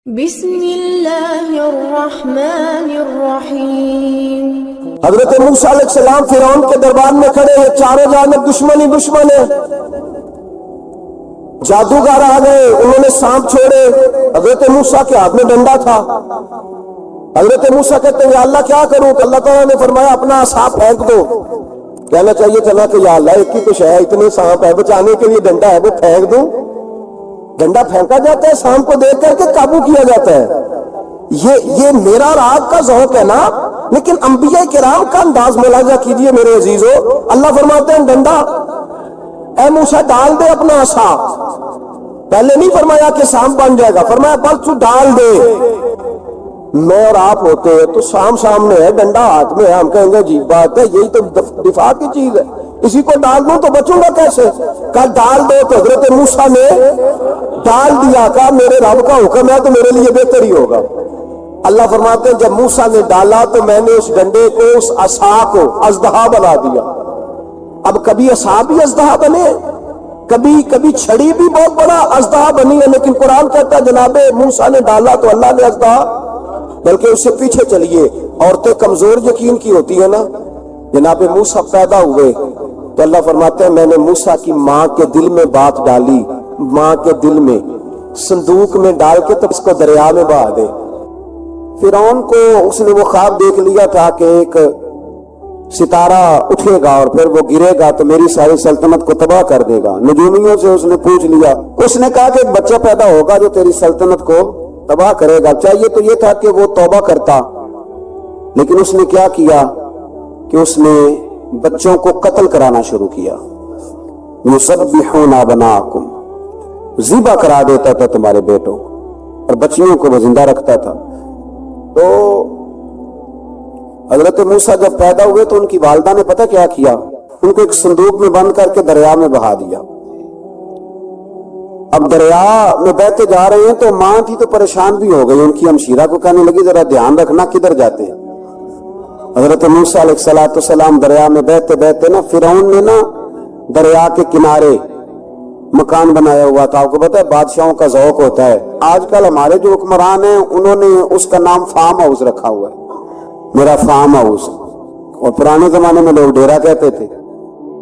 بسم اللہ الرحمن الرحیم۔ حضرت موسیٰ علیہ السلام فرعون کے دربار میں کھڑے ہیں، چاروں جانب دشمن ہی دشمن ہے۔ جادوگر آ گئے، انہوں نے سانپ چھوڑے، حضرت موسیٰ کے ہاتھ میں ڈنڈا تھا۔ حضرت موسیٰ کہتے ہیں یا اللہ کیا کروں؟ تو اللہ تعالیٰ نے فرمایا اپنا سانپ پھینک دو۔ کہنا چاہیے چلا کہ یا اللہ ایک ہی تو شے ہے، اتنے سانپ ہے، بچانے کے لیے ڈنڈا ہے وہ پھینک دوں؟ ڈنڈا پھینکا جاتا ہے، سانپ کو دیکھ کر کے قابو کیا جاتا ہے۔ یہ میرا اور آپ کا ذوق ہے نا، لیکن انبیاء کرام کا انداز ملاحظہ کیجئے میرے عزیزو۔ اللہ فرماتے ہیں ڈنڈا اے موسیٰ ڈال دے اپنا عصا۔ پہلے نہیں فرمایا کہ سانپ بن جائے گا، فرمایا بس تو ڈال دے۔ میں اور آپ ہوتے ہیں تو سامنے ہے، ڈنڈا ہاتھ میں ہے، ہم کہیں گے عجیب بات ہے، یہی تو دفاع کی چیز ہے، اسی کو ڈال دوں تو بچوں گا کیسے؟ کہا ڈال دو، تو حضرت موسیٰ نے ڈال دیا، کہا میرے رب کا حکم ہے تو میرے لیے بہتر ہی ہوگا۔ اللہ فرماتے ہیں جب موسیٰ نے ڈالا تو میں نے اس ڈنڈے کو، اس عصا کو اژدہا بنا دیا۔ اب کبھی عصا بھی اژدہا بنے، کبھی چھڑی بھی بہت بڑا اژدہا بنی ہے، لیکن قرآن کہتا ہے جناب موسیٰ نے ڈالا تو اللہ نے اژدہا، بلکہ اس سے پیچھے چلیے، عورتیں کمزور یقین کی ہوتی ہے نا۔ جناب موسیٰ پیدا ہوئے تو اللہ فرماتے ہیں میں نے موسیٰ کی ماں کے دل میں بات ڈالی، ماں کے دل میں صندوق میں ڈال کے تو اس کو دریا میں بہا دے۔ فرعون کو اس نے وہ خواب دیکھ لیا تھا کہ ایک ستارہ اٹھے گا اور پھر وہ گرے گا تو میری ساری سلطنت کو تباہ کر دے گا۔ نجومیوں سے اس نے پوچھ لیا، اس نے کہا کہ ایک بچہ پیدا ہوگا جو تیری سلطنت کو تباہ کرے گا۔ چاہیے تو یہ تھا کہ وہ توبہ کرتا، لیکن اس نے کیا کیا کہ اس نے بچوں کو قتل کرانا شروع کیا۔ یُسَبِّحُونَ أَبْنَاءَکُمْ، ذبح کرا دیتا تھا تمہارے بیٹوں، اور بچیوں کو وہ زندہ رکھتا تھا۔ تو حضرت موسیٰ جب پیدا ہوئے تو ان کی والدہ نے پتہ کیا کیا، ان کو ایک صندوق میں بند کر کے دریا میں بہا دیا۔ اب دریا میں بہتے جا رہے ہیں تو ماں تھی تو پریشان بھی ہو گئی، ان کی ہمشیرہ کو کہنے لگی ذرا دھیان رکھنا کدھر جاتے ہیں۔ حضرت موسیٰ علیہ السلام دریا میں بہتے بہتے نا، فرعون نے نا دریا کے کنارے مکان بنایا ہوا تھا۔ آپ کو پتہ ہے بادشاہوں کا ذوق ہوتا ہے، آج کل ہمارے جو حکمران ہیں انہوں نے اس کا نام فارم ہاؤس رکھا ہوا ہے، میرا فارم ہاؤس، اور پرانے زمانے میں لوگ ڈیرا کہتے تھے،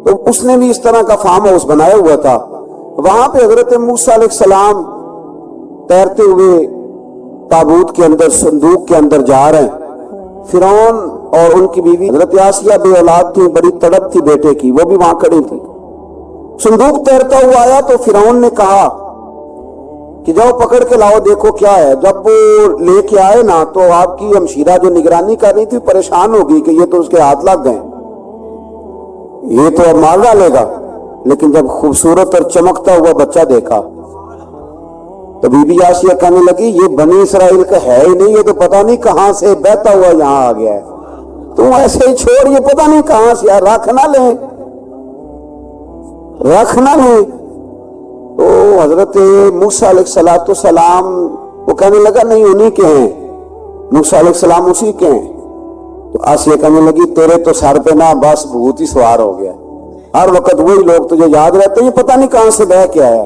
تو اس نے بھی اس طرح کا فارم ہاؤس بنایا ہوا تھا۔ وہاں پہ حضرت موسیٰ علیہ السلام تیرتے ہوئے تابوت کے اندر، صندوق کے اندر جا رہے ہیں۔ فرعون اور ان کی بیوی حضرت آسیہ بے اولاد تھی، بڑی تڑپ تھی بیٹے کی، وہ بھی وہاں کھڑی تھی۔ صندوق تیرتا ہوا آیا تو فرعون نے کہا کہ جاؤ پکڑ کے لاؤ دیکھو کیا ہے۔ جب وہ لے کے آئے نا تو آپ کی ہمشیرہ جو نگرانی کر رہی تھی پریشان ہو گئی کہ یہ تو اس کے ہاتھ لگ گئے، یہ تو اب مار ڈالے گا۔ لیکن جب خوبصورت اور چمکتا ہوا بچہ دیکھا تو بی بی آسیہ کہنے لگی یہ بنی اسرائیل کا ہے ہی نہیں، یہ تو پتہ نہیں کہاں سے بہتا ہوا یہاں آ گیا ہے، تم ایسے ہی چھوڑ، یہ پتہ نہیں کہاں سے، رکھ نہ لیں۔ تو حضرت موسیٰ علیہ السلام وہ کہنے لگا نہیں انہی کے ہیں، موسیٰ علیہ السلام اسی کے ہیں۔ تو آسیہ کہنے لگی تیرے تو سر پہ نا بس بھوت ہی سوار ہو گیا، ہر وقت وہی لوگ تجھے یاد رہتے، یہ پتہ نہیں کہاں سے بہ کے آیا۔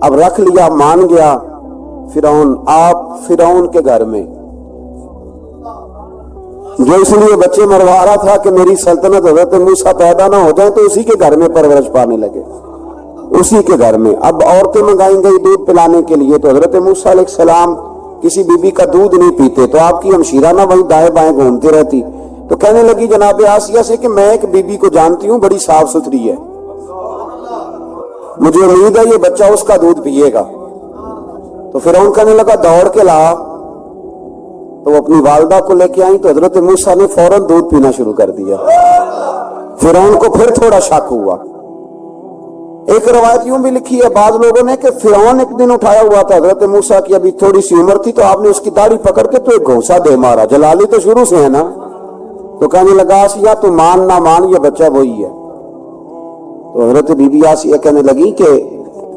اب رکھ لیا، مان گیا فرعون۔ آپ فرعون کے گھر میں جو اس لیے بچے مروا رہا تھا کہ میری سلطنت حضرت موسیٰ پیدا نہ ہو جائے، تو اسی کے گھر میں پرورش پانے لگے، اسی کے گھر میں۔ اب عورتیں منگائیں گئی دودھ پلانے کے لیے، تو حضرت موسیٰ علیہ السلام کسی بی بی کا دودھ نہیں پیتے، تو آپ کی ہمشیرہ نہ وہیں دائیں بائیں گھومتی رہتی، تو کہنے لگی جناب آسیہ سے کہ میں ایک بی بی کو جانتی ہوں، بڑی صاف ستھری ہے، مجھے امید ہے یہ بچہ اس کا دودھ پیے گا۔ تو فرعون کہنے لگا دوڑ کے لا، تو وہ اپنی والدہ کو لے کے آئیں تو حضرت موسیٰ نے فوراً دودھ پینا شروع کر دیا۔ فرعون کو پھر تھوڑا شک ہوا۔ ایک روایت یوں بھی لکھی ہے بعض لوگوں نے کہ فرعون ایک دن اٹھایا ہوا تھا حضرت موسیٰ کی، ابھی تھوڑی سی عمر تھی، تو آپ نے اس کی داڑھی پکڑ کے تو ایک گھونسا دے مارا، جلالی تو شروع سے ہے نا۔ تو کہنے لگا آسیہ تو مان نہ مان یہ بچہ وہی ہے۔ تو حضرت بی بی آسیہ کہنے لگی کہ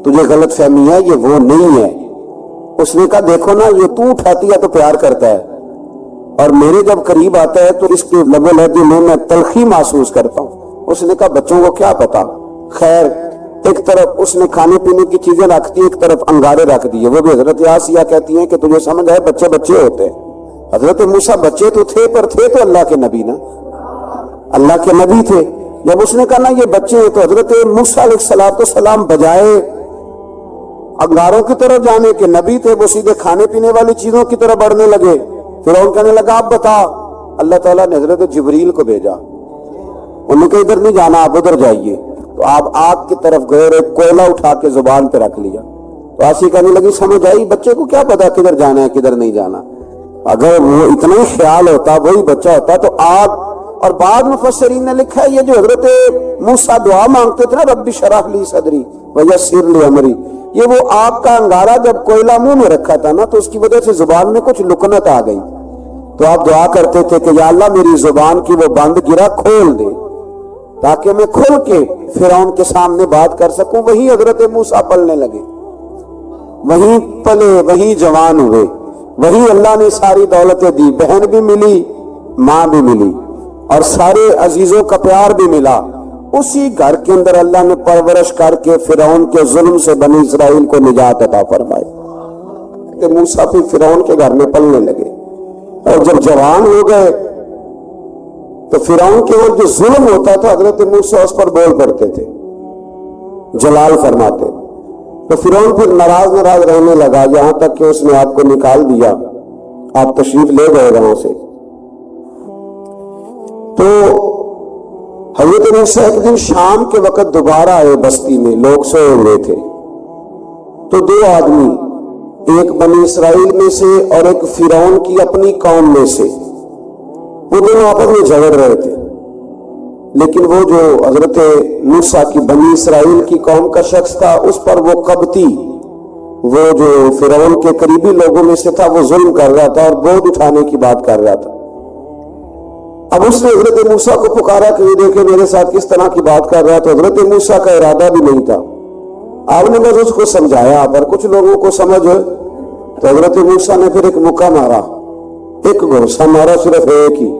تجھے غلط فہمی ہے، یہ وہ نہیں ہے۔ اس نے کہا دیکھو نا یہ تو اٹھاتی ہے تو پیار کرتا ہے، اور میرے جب قریب آتا ہے تو اس کے لب و لہجے میں تلخی محسوس کرتا ہوں۔ اس نے کہا بچوں کو کیا پتا، خیر ایک طرف اس نے کھانے پینے کی چیزیں رکھ دی، ایک طرف انگارے رکھ دیے. وہ بھی حضرت آسیہ کہتی ہیں کہ تجھے سمجھ آئے بچے بچے ہوتے ہیں. حضرت موسیٰ بچے تو تھے پر تھے تو اللہ کے نبی نا، اللہ کے نبی تھے. جب اس نے کہا نا یہ بچے ہیں تو حضرت موسیٰ علیہ السلام بجائے انگاروں کی طرف جانے کے نبی تھے، وہ سیدھے کھانے پینے والی چیزوں کی طرف بڑھنے لگے. فرعون کہنے لگا اب بتا. اللہ تعالیٰ نے حضرت جبریل کو بھیجا، انہوں نے کہا ادھر نہیں جانا آپ ادھر جائیے. تو آپ آگ کی طرف گئے اور ایک کوئلہ اٹھا کے زبان پہ رکھ لیا. تو آسی کہنے لگی سمجھ آئی بچے کو کیا پتا کدھر جانا ہے کدھر نہیں جانا. اگر وہ اتنا ہی خیال ہوتا وہی بچہ ہوتا تو آگ. اور بعد مفسرین نے لکھا ہے یہ جو حضرت موسیٰ دعا مانگتے تھے نا رب اشرح لی صدری ویسر لی امری، یہ وہ آگ کا انگارہ جب کوئلہ منہ میں رکھا تھا نا تو اس کی وجہ سے زبان میں کچھ لکنت آ گئی. تو آپ دعا کرتے تھے کہ یا اللہ میری زبان کی وہ بند گرا کھول دے تاکہ میں کھل کے فرعون کے سامنے بات کر سکوں. وہی حضرت موسیٰ پلنے لگے، وہیں پلے، وہیں جوان ہوئے، وہی اللہ نے ساری دولتیں دی. بہن بھی ملی، ماں بھی ملی، اور سارے عزیزوں کا پیار بھی ملا. اسی گھر کے اندر اللہ نے پرورش کر کے فرعون کے ظلم سے بنی اسرائیل کو نجات عطا فرمائی. کہ موسیٰ بھی فرعون کے گھر میں پلنے لگے اور جب جوان ہو گئے تو فرعون کے اوپر جو ظلم ہوتا تھا حضرت موسیٰ اس پر بول پڑتے تھے، جلال فرماتے. تو فرعون پھر ناراض رہنے لگا یہاں تک کہ اس نے آپ کو نکال دیا، آپ تشریف لے گئے وہاں سے. تو حضرت موسیٰ ایک دن شام کے وقت دوبارہ آئے بستی میں، لوگ سوئے ہوئے تھے. تو دو آدمی، ایک بنی اسرائیل میں سے اور ایک فرعون کی اپنی قوم میں سے، وہ دونوں آپس میں جھگڑ رہے تھے. لیکن وہ جو حضرت موسیٰ کی بنی اسرائیل کی قوم کا شخص تھا اس پر وہ قبطی، وہ جو فرعون کے قریبی لوگوں میں سے تھا، وہ ظلم کر رہا تھا اور بوجھ اٹھانے کی بات کر رہا تھا. اب اس نے حضرت موسیٰ کو پکارا کہ یہ دیکھیں میرے ساتھ کس طرح کی بات کر رہا. تو حضرت موسیٰ کا ارادہ بھی نہیں تھا. آپ نے بس اس کو سمجھایا پر کچھ لوگوں کو سمجھ. تو حضرت موسیٰ نے پھر ایک مکہ مارا، ایک گھوسا مارا، صرف ایک ہی.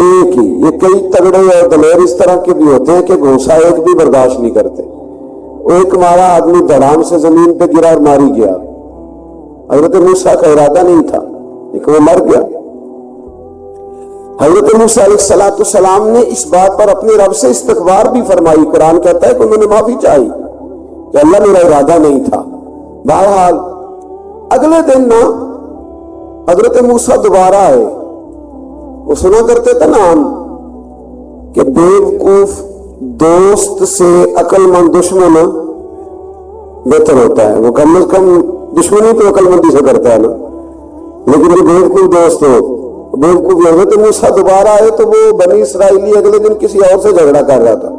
یہ کئی تگڑے اور دلیر اس طرح کے بھی ہوتے ہیں کہ گھوسا ایک بھی برداشت نہیں کرتے. وہ ایک مارا، آدمی دھڑام سے زمین پہ گرا اور ماری گیا. حضرت موسیٰ کا ارادہ نہیں تھا لیکن وہ مر گیا. حضرت موسیٰ علیہ السلام نے اس بات پر اپنے رب سے استغفار بھی فرمائی. قرآن کہتا ہے کہ انہوں نے معافی چاہی کہ اللہ میرا ارادہ نہیں تھا. بہرحال اگلے دن نا حضرت موسیٰ دوبارہ آئے. وہ سنا کرتے تھے نا ہم کہ بیوقوف دوست سے عقل مند دشمن بہتر ہوتا ہے. وہ کم از کم دشمنی تو عقل مندی سے کرتا ہے نا، لیکن وہ بیوقوف دوست ہو بیوقوف. حضرت موسیٰ دوبارہ آئے تو وہ بنی اسرائیلی اگلے دن کسی اور سے جھگڑا کر رہا تھا.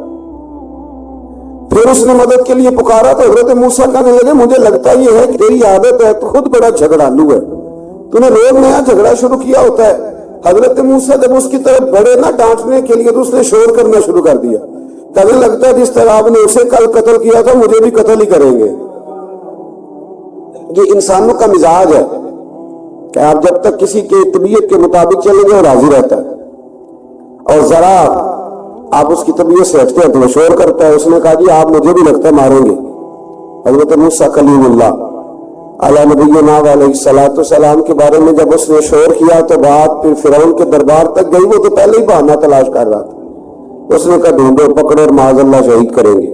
پھر اس نے مدد کے لیے پکارا تو حضرت موسیٰ کہنے لگے مجھے لگتا یہ ہے کہ تیری عادت ہے، تو خود بڑا جھگڑالو ہے، تو نے روز نیا جھگڑا شروع کیا ہوتا ہے. حضرت موسیٰ جب اس کی طرف بڑھے نہ ڈانٹنے کے لیے تو اس نے شور کرنا شروع کر دیا. کہنے لگتا ہے جس طرح آپ نے اسے کل قتل کیا تھا مجھے بھی قتل ہی کریں گے. یہ انسانوں کا مزاج ہے کہ آپ جب تک کسی کے طبیعت کے مطابق چلیں گے وہ راضی رہتا ہے، اور ذرا آپ اس کی طبیعت سے ہٹتے ہیں تو وہ شور کرتا ہے. اس نے کہا جی آپ مجھے بھی لگتا ہے ماریں گے. حضرت موسیٰ کلیم اللہ علیہ نبینا علیہ الصلوۃ والسلام کے بارے میں جب اس نے شور کیا تو بات پھر فرعون کے دربار تک گئی. وہ تو پہلے ہی بہانہ تلاش کر رہا تھا. اس نے کہا ڈھونڈو پکڑو اور معاذ اللہ شہید کریں گے.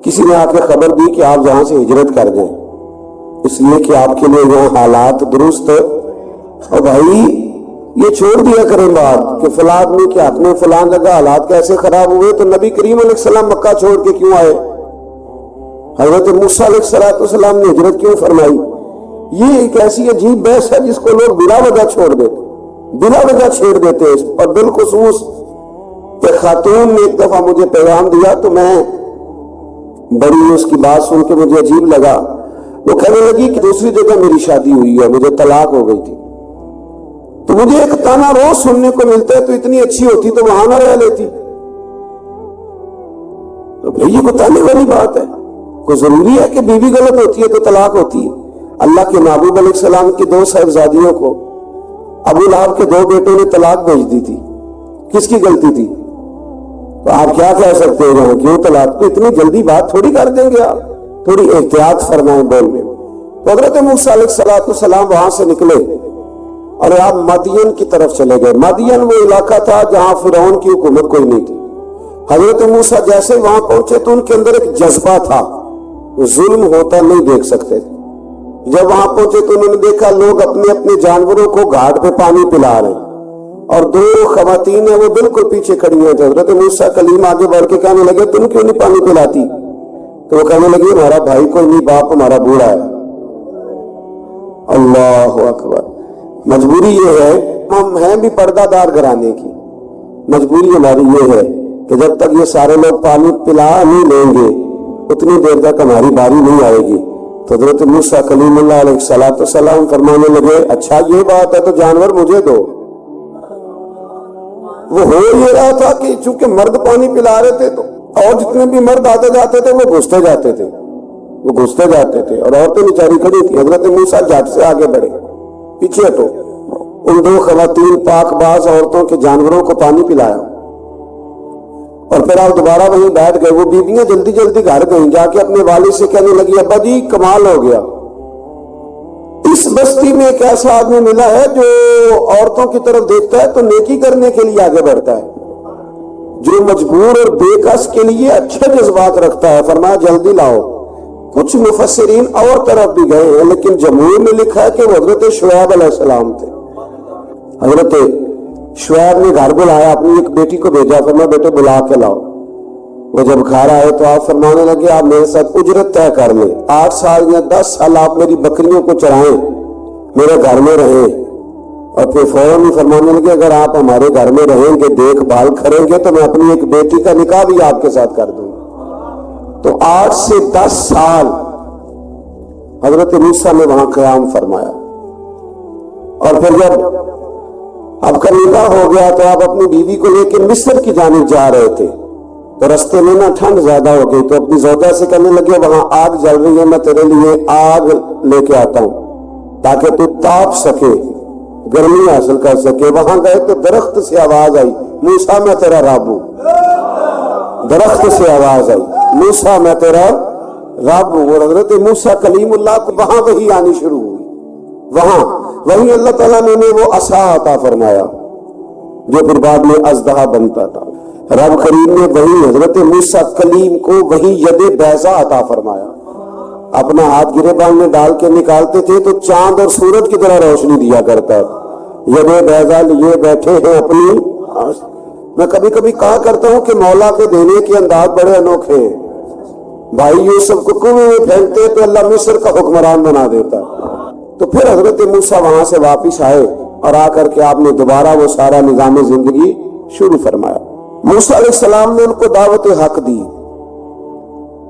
کسی نے آ کے خبر دی کہ آپ یہاں سے ہجرت کر جائیں اس لیے کہ آپ کے لیے یہاں حالات درست. اور بھائی یہ چھوڑ دیا کریں بات کہ فلاں آدمی کے حق میں فلاں جگہ حالات کیسے خراب ہوئے. تو نبی کریم علیہ السلام مکہ چھوڑ کے کیوں آئے؟ حضرت موسیٰ علیہ السلام نے ہجرت کیوں فرمائی؟ یہ ایک ایسی عجیب بحث ہے جس کو لوگ بلا وجہ چھوڑ دیتے، بلا وجہ چھیڑ دیتے. اور بالخصوص کہ خاتون نے ایک دفعہ مجھے پیغام دیا تو میں بڑی اس کی بات سن کے مجھے عجیب لگا. وہ کہنے لگی کہ دوسری جگہ میری شادی ہوئی ہے، مجھے طلاق ہو گئی تھی. تو مجھے ایک تانا روز سننے کو ملتا ہے تو اتنی اچھی ہوتی تو وہاں نہ رہ لیتی. تو بھئی یہ کوئی تانے والی بات ہے؟ کوئی ضروری ہے کہ بیوی غلط ہوتی ہے تو طلاق ہوتی ہے؟ اللہ کے محبوب علیہ السلام کی 2 صاحبزادیوں کو ابو لہب کے 2 بیٹوں نے طلاق بھیج دی تھی. کس کی غلطی تھی؟ تو آپ کیا کہہ سکتے ہیں کیوں طلاق؟ تو اتنی جلدی بات تھوڑی کر دیں گے آپ، تھوڑی احتیاط فرمائیں بولنے میں۔ تو حضرت موسیٰ علیہ السلام وہاں سے نکلے اور آپ مدین کی طرف چلے گئے۔ مدین وہ علاقہ تھا جہاں فرعون کی حکومت کوئی نہیں تھی۔ حضرت موسیٰ جیسے وہاں پہنچے تو ان کے اندر ایک جذبہ تھا، ظلم ہوتا نہیں دیکھ سکتے تھے۔ جب وہاں پہنچے تو انہوں نے دیکھا لوگ اپنے اپنے جانوروں کو گھاٹ پہ پانی پلا رہے ہیں، اور دو خواتین ہیں وہ بالکل پیچھے کھڑی ہیں۔ حضرت موسیٰ کلیم آگے بڑھ کے کہنے لگے تم کیوں نہیں پانی پلاتی؟ تو وہ کہنے لگی ہمارا بھائی کوئی نہیں، باپ ہمارا بوڑھا ہے۔ اللہ اکبر۔ مجبوری یہ ہے، ہم ہیں بھی پردہ دار گھرانے کی، مجبوری ہماری یہ ہے کہ جب تک یہ سارے لوگ پانی پلا نہیں لیں گے اتنی دیر تک ہماری باری نہیں آئے گی۔ تو حضرت موسیٰ کلیم اللہ علیہ السلام فرمانے لگے اچھا یہ بات ہے تو جانور مجھے دو۔ وہ ہو یہ رہا تھا کہ چونکہ مرد پانی پلا رہے تھے تو اور جتنے بھی مرد آتے جاتے تھے وہ گھستے جاتے تھے اور عورتیں بیچاری کھڑی تھی۔ حضرت موسیٰ جھٹ سے آگے بڑھے، پیچھے ہٹو۔ ان دو خواتین پاک باز عورتوں کے جانوروں کو پانی پلایا اور پھر آپ دوبارہ وہیں بیٹھ گئے۔ وہ بیویاں جلدی جلدی گھر گئیں، جا کے اپنے والد سے کہنے لگی ابا جی کمال ہو گیا، اس بستی میں ایک ایسا آدمی ملا ہے جو عورتوں کی طرف دیکھتا ہے تو نیکی کرنے کے لیے آگے بڑھتا ہے، جو مجبور اور بے کس کے لیے اچھے جذبات رکھتا ہے۔ فرمایا جلدی لاؤ۔ کچھ مفسرین اور طرف بھی گئے ہیں لیکن جمہور میں لکھا ہے کہ وہ حضرت شعیب علیہ السلام تھے۔ حضرت شعیب نے گھر بلایا، اپنی ایک بیٹی کو بھیجا، فرمایا بیٹے بلا کے لاؤ۔ وہ جب گھر آئے تو آپ فرمانے لگے آپ میرے ساتھ اجرت طے کر لیں، 8 سال یا 10 سال آپ میری بکریوں کو چرائیں، میرے گھر میں رہیں۔ اور پھر فوراً ہی فرمانے لگے اگر آپ ہمارے گھر میں رہیں گے دیکھ بھال کریں گے تو میں اپنی ایک بیٹی کا نکاح بھی آپ کے ساتھ کر دوں گا۔ تو 8 سے 10 سال حضرت موسیٰ نے وہاں قیام فرمایا۔ اور پھر جب آپ کا نکاح ہو گیا تو آپ اپنی بیوی کو لے کے مصر کی جانب جا رہے تھے، تو رستے میں نا ٹھنڈ زیادہ ہو گئی تو اپنی زوجہ سے کہنے لگے وہاں آگ جل رہی ہے، میں تیرے لیے آگ لے کے آتا ہوں تاکہ تو تاپ سکے، گرمی حاصل کر سکے۔ وہاں گئے تو درخت سے آواز آئی موسیٰ میں تیرا رب ہوں۔ درخت سے آواز آئی موسیٰ میں تیرا رب ہوں۔ اور حضرت موسیٰ کلیم اللہ کو وہاں وحی آنی شروع ہوئی، وہاں وہی اللہ تعالیٰ نے انہیں وہ عصا عطا فرمایا جو پھر بعد میں اژدہا بنتا تھا۔ رب کریم نے وہی حضرت موسیٰ کلیم کو وہی ید بیضا عطا فرمایا۔ اپنا ہاتھ گریبان میں ڈال کے نکالتے تھے تو چاند اور سورج کی طرح روشنی دیا کرتا تھا۔ ید بیضا لیے بیٹھے ہیں اپنی۔ میں کبھی کبھی کہا کرتا ہوں کہ مولا کے دینے کے انداز بڑے انوکھے ہیں۔ بھائی یوسف کو کنویں میں پھینکتے تو اللہ مصر کا حکمران بنا دیتا۔ تو پھر حضرت موسیٰ وہاں سے واپس آئے اور آ کر کے آپ نے دوبارہ وہ سارا نظام زندگی شروع فرمایا۔ موسیٰ علیہ السلام نے ان کو دعوت حق دی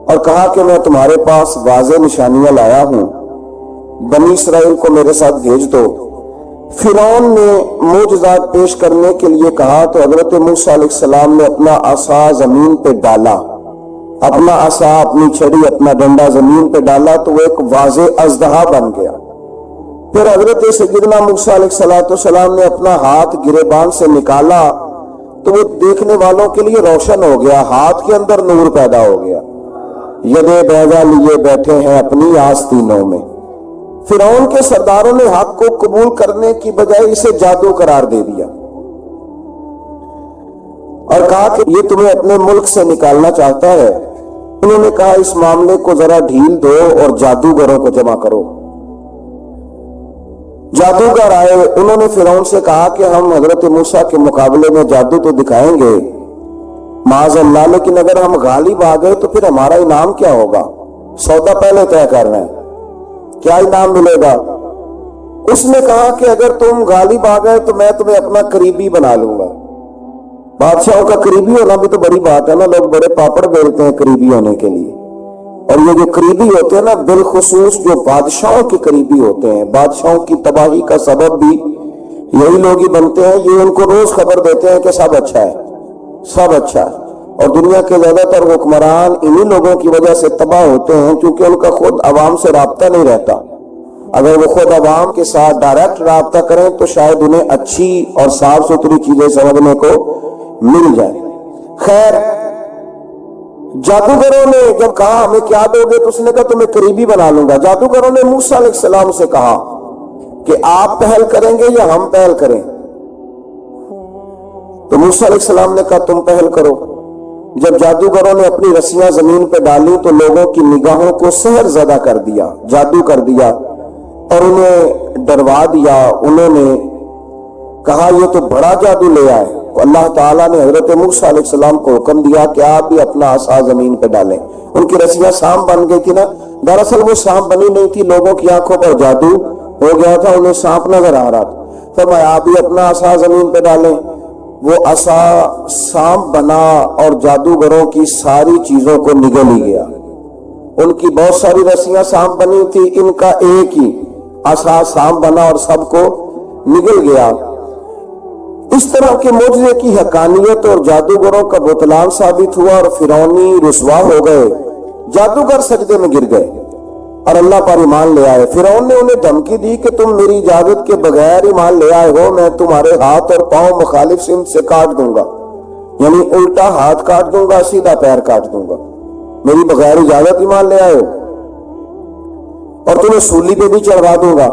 اور کہا کہ میں تمہارے پاس واضح نشانیاں لایا ہوں، بنی اسرائیل کو میرے ساتھ بھیج دو۔ فرعون نے معجزات پیش کرنے کے لیے کہا تو حضرت موسیٰ علیہ السلام نے اپنا عصا زمین پہ ڈالا، اپنا عصا اپنی چھڑی اپنا ڈنڈا زمین پہ ڈالا تو وہ ایک واضح اژدہا بن گیا۔ پھر حضرت سیدنا موسیٰ علیہ السلام نے اپنا ہاتھ گریبان سے نکالا تو وہ دیکھنے والوں کے لیے روشن ہو گیا، ہاتھ کے اندر نور پیدا ہو گیا۔ ید بیضا لیے بیٹھے ہیں اپنی آستینوں میں۔ فرعون کے سرداروں نے حق کو قبول کرنے کی بجائے اسے جادو قرار دے دیا اور کہا کہ یہ تمہیں اپنے ملک سے نکالنا چاہتا ہے۔ انہوں نے کہا اس معاملے کو ذرا ڈھیل دو اور جادوگروں کو جمع کرو۔ جادوگر آئے، انہوں نے فرعون سے کہا کہ ہم حضرت موسیٰ کے مقابلے میں جادو تو دکھائیں گے معاذ اللہ، لیکن اگر ہم غالب آ گئے تو پھر ہمارا انعام کیا ہوگا؟ سودا پہلے طے کر رہے ہیں، کیا انعام ملے گا؟ اس نے کہا کہ اگر تم غالب آ گئے تو میں تمہیں اپنا قریبی بنا لوں گا۔ بادشاہوں کا قریبی ہونا بھی تو بڑی بات ہے نا، لوگ بڑے پاپڑ بیلتے ہیں قریبی ہونے کے لیے۔ اور یہ جو قریبی ہوتے ہیں نا، بالخصوص جو بادشاہوں کے قریبی ہوتے ہیں، بادشاہوں کی تباہی کا سبب بھی یہی لوگ ہی بنتے ہیں۔ یہ ان کو روز خبر دیتے ہیں کہ سب اچھا ہے، سب اچھا ہے۔ اور دنیا کے زیادہ تر حکمران انہی لوگوں کی وجہ سے تباہ ہوتے ہیں کیونکہ ان کا خود عوام سے رابطہ نہیں رہتا۔ اگر وہ خود عوام کے ساتھ ڈائریکٹ رابطہ کریں تو شاید انہیں اچھی اور صاف ستھری چیزیں سمجھنے کو مل جائے۔ خیر جادوگروں نے جب کہا ہمیں کیا دو گے تو اس نے کہا تمہیں قریبی بنا لوں گا. جادوگروں نے موسیٰ علیہ السلام سے کہا کہ آپ پہل کریں گے یا ہم پہل کریں؟ تو موسیٰ علیہ السلام نے کہا تم پہل کرو. جب جادوگروں نے اپنی رسیاں زمین پہ ڈالی تو لوگوں کی نگاہوں کو سحر زدہ کر دیا، جادو کر دیا اور انہیں ڈروا دیا. انہوں نے کہا یہ تو بڑا جادو لے آئے. اللہ تعالیٰ نے حضرت موسیٰ علیہ السلام کو حکم دیا کہ آپ بھی اپنا عصا زمین پہ ڈالیں. ان کی رسیاں سانپ بن گئی تھی نا، دراصل وہ سانپ بنی نہیں تھی، لوگوں کی آنکھوں پر جادو ہو گیا تھا، انہیں سانپ نظر آ رہا تھا. فرمایا آپ بھی اپنا عصا زمین پہ ڈالیں. وہ عصا سانپ بنا اور جادوگروں کی ساری چیزوں کو نگل ہی گیا. ان کی بہت ساری رسیاں سانپ بنی تھی، ان کا ایک ہی عصا سانپ بنا اور سب کو نگل گیا. اس طرح کے معجزے کی حقانیت اور جادوگروں کا بطلان ثابت ہوا اور فرعونی رسوا ہو گئے. جادوگر سجدے میں گر گئے اور اللہ پر ایمان لے آئے. فرعون نے انہیں دھمکی دی کہ تم میری اجازت کے بغیر ایمان لے آئے ہو، میں تمہارے ہاتھ اور پاؤں مخالف سمت سے کاٹ دوں گا، یعنی الٹا ہاتھ کاٹ دوں گا، سیدھا پیر کاٹ دوں گا. میری بغیر اجازت ایمان لے آئے ہو اور تمہیں سولی پہ بھی چڑھوا دوں گا.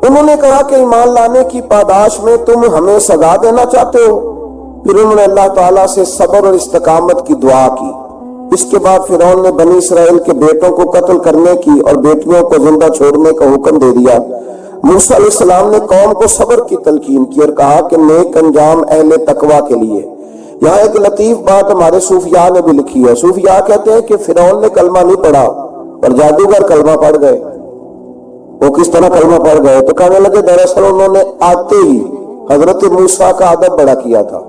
انہوں نے کہا کہ ایمان لانے کی پاداش میں تم ہمیں سزا دینا چاہتے ہو. پھر انہوں نے اللہ تعالیٰ سے صبر اور استقامت کی دعا کی. اس کے بعد فرعون نے بنی اسرائیل کے بیٹوں کو قتل کرنے کی اور بیٹیوں کو زندہ چھوڑنے کا حکم دے دیا. موسیٰ علیہ السلام نے قوم کو صبر کی تلقین کی اور کہا کہ نیک انجام اہل تقویٰ کے لیے. یہاں ایک لطیف بات ہمارے صوفیاء نے بھی لکھی ہے. صوفیاء کہتے ہیں کہ فرعون نے کلمہ نہیں پڑھا اور جادوگر کلمہ پڑھ گئے. وہ کس طرح کلمہ پڑھ گئے؟ تو کہنے لگے دراصل انہوں نے آتے ہی حضرت موسیٰ کا ادب بڑا کیا تھا.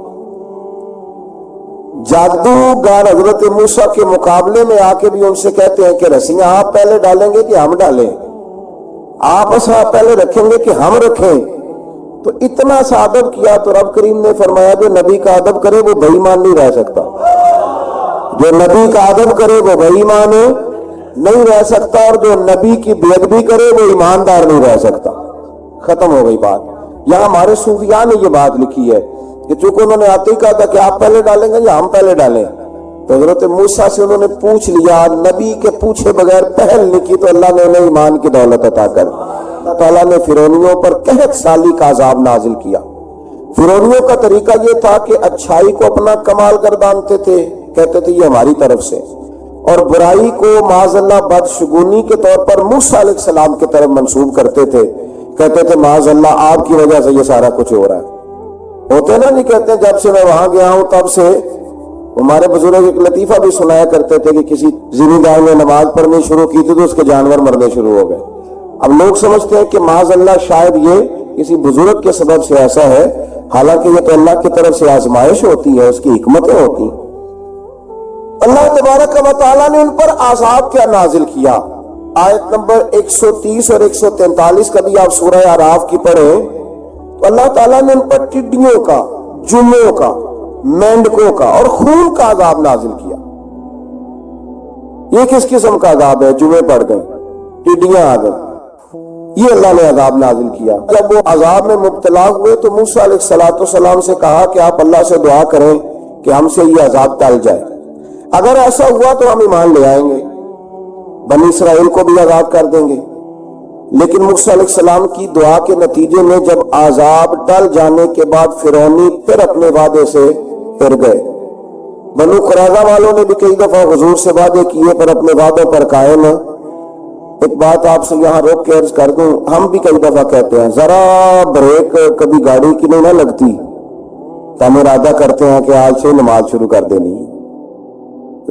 جادوگر حضرت موسیٰ کے مقابلے میں آ کے بھی ان سے کہتے ہیں کہ رسیاں آپ پہلے ڈالیں گے کہ ہم ڈالیں؟ آپ ایسا پہلے رکھیں گے کہ ہم رکھیں؟ تو اتنا سا ادب کیا تو رب کریم نے فرمایا جو نبی کا ادب کرے وہ بے ایمان نہیں رہ سکتا. جو نبی کا ادب کرے وہ بے ایمان نہیں رہ سکتا، اور جو نبی کی بے ادبی کرے وہ ایماندار نہیں رہ سکتا. ختم ہو گئی بات. یہاں ہمارے صوفیاء نے یہ بات لکھی ہے کہ چونکہ انہوں نے آتے ہی کہا تھا کہ آپ پہلے ڈالیں گے یا ہم پہلے ڈالیں، تو حضرت موسیٰ سے انہوں نے پوچھ لیا. نبی کے پوچھے بغیر پہل نہیں کی تو اللہ نے انہیں ایمان کی دولت عطا کر. اللہ تعالیٰ نے فرعونیوں پر قحط سالی کا عذاب نازل کیا. فرعونیوں کا طریقہ یہ تھا کہ اچھائی کو اپنا کمال گردانتے تھے، کہتے تھے یہ ہماری طرف سے، اور برائی کو معاذ اللہ بدشگونی کے طور پر موسیٰ علیہ السلام کی طرف منسوب کرتے تھے. کہتے تھے معاذ اللہ آپ کی وجہ سے یہ سارا کچھ ہو رہا ہے. ہوتے نا نہیں کہتے جب سے میں وہاں گیا ہوں تب سے. ہمارے بزرگ ایک لطیفہ بھی سنایا کرتے تھے کہ کسی زمیندار نے نماز پڑھنی شروع کی تھی تو اس کے جانور مرنے شروع ہو گئے. اب لوگ سمجھتے ہیں کہ معاذ اللہ شاید یہ کسی بزرگ کے سبب سے ایسا ہے، حالانکہ یہ تو اللہ کی طرف سے آزمائش ہوتی ہے، اس کی حکمتیں ہوتی ہیں. اللہ تبارک و تعالیٰ نے ان پر عذاب کیا نازل کیا. آیت نمبر 130 اور 143 کا بھی آپ سورہ اعراف کی پڑھیں تو اللہ تعالیٰ نے ان پر ٹڈیوں کا، جموں کا، مینڈکوں کا اور خون کا عذاب نازل کیا. یہ کس قسم کا عذاب ہے؟ جمعے پڑ گئے، ٹڈیاں آ گئیں، یہ اللہ نے عذاب نازل کیا. جب وہ عذاب میں مبتلا ہوئے تو موسیٰ علیہ السلام سے کہا کہ آپ اللہ سے دعا کریں کہ ہم سے یہ عذاب ٹل جائے. اگر ایسا ہوا تو ہم ایمان لے آئیں گے، بنی اسرائیل کو بھی عذاب کر دیں گے. لیکن موسیٰ علیہ السلام کی دعا کے نتیجے میں جب عذاب ٹل جانے کے بعد فرعونی پھر اپنے وعدے سے پھر گئے. بنو قریظہ والوں نے بھی کئی دفعہ حضور سے وعدے کیے پر اپنے وعدوں پر قائم. ایک بات آپ سے یہاں روک کے عرض کر دوں، ہم بھی کئی دفعہ کہتے ہیں ذرا بریک کبھی گاڑی کی نہیں نہ لگتی تو ہم ارادہ کرتے ہیں کہ آج سے نماز شروع کر دینی.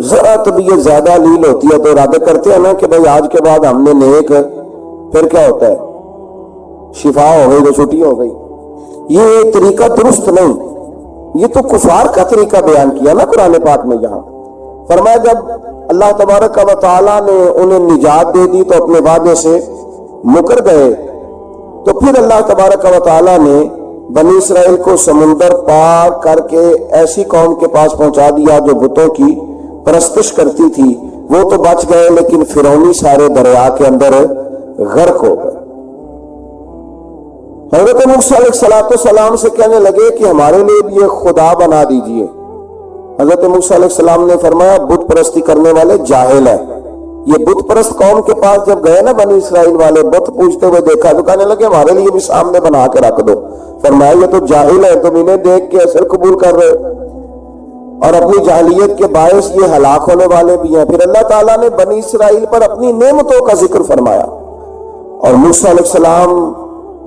ذرا طبیعت زیادہ لیل ہوتی ہے تو ارادہ کرتے ہیں نا کہ بھائی آج کے بعد ہم نے نیک، پھر کیا ہوتا ہے شفا ہو گئی تو چھٹی ہو گئی. یہ طریقہ درست نہیں. یہ تو کفار کا طریقہ بیان کیا نا قرآن پاک میں. یہاں فرمایا جب اللہ تبارک و تعالیٰ نے انہیں نجات دے دی تو اپنے وعدے سے مکر گئے. تو پھر اللہ تبارک و تعالیٰ نے بنی اسرائیل کو سمندر پار کر کے ایسی قوم کے پاس پہنچا دیا جو بتوں کی پرستش کرتی تھی. وہ تو بچ گئے لیکن فرعونی سارے دریا کے اندر غرق ہو گئے. حضرت موسیٰ علیہ السلام سے کہنے لگے کہ ہمارے لیے بھی ایک خدا بنا دیجئے. حضرت موسیٰ علیہ السلام نے فرمایا بت پرستی کرنے والے جاہل ہیں. یہ بت پرست قوم کے پاس جب گئے نا بنی اسرائیل والے, بت پوجتے ہوئے دیکھا تو کہنے لگے ہمارے لیے بھی سامنے بنا کے رکھ دو. فرمایا یہ تو جاہل ہے, تم انہیں دیکھ کے اثر قبول کر رہے اور اپنی جاہلیت کے باعث یہ ہلاک ہونے والے بھی ہیں. پھر اللہ تعالیٰ نے بنی اسرائیل پر اپنی نعمتوں کا ذکر فرمایا اور موسیٰ علیہ السلام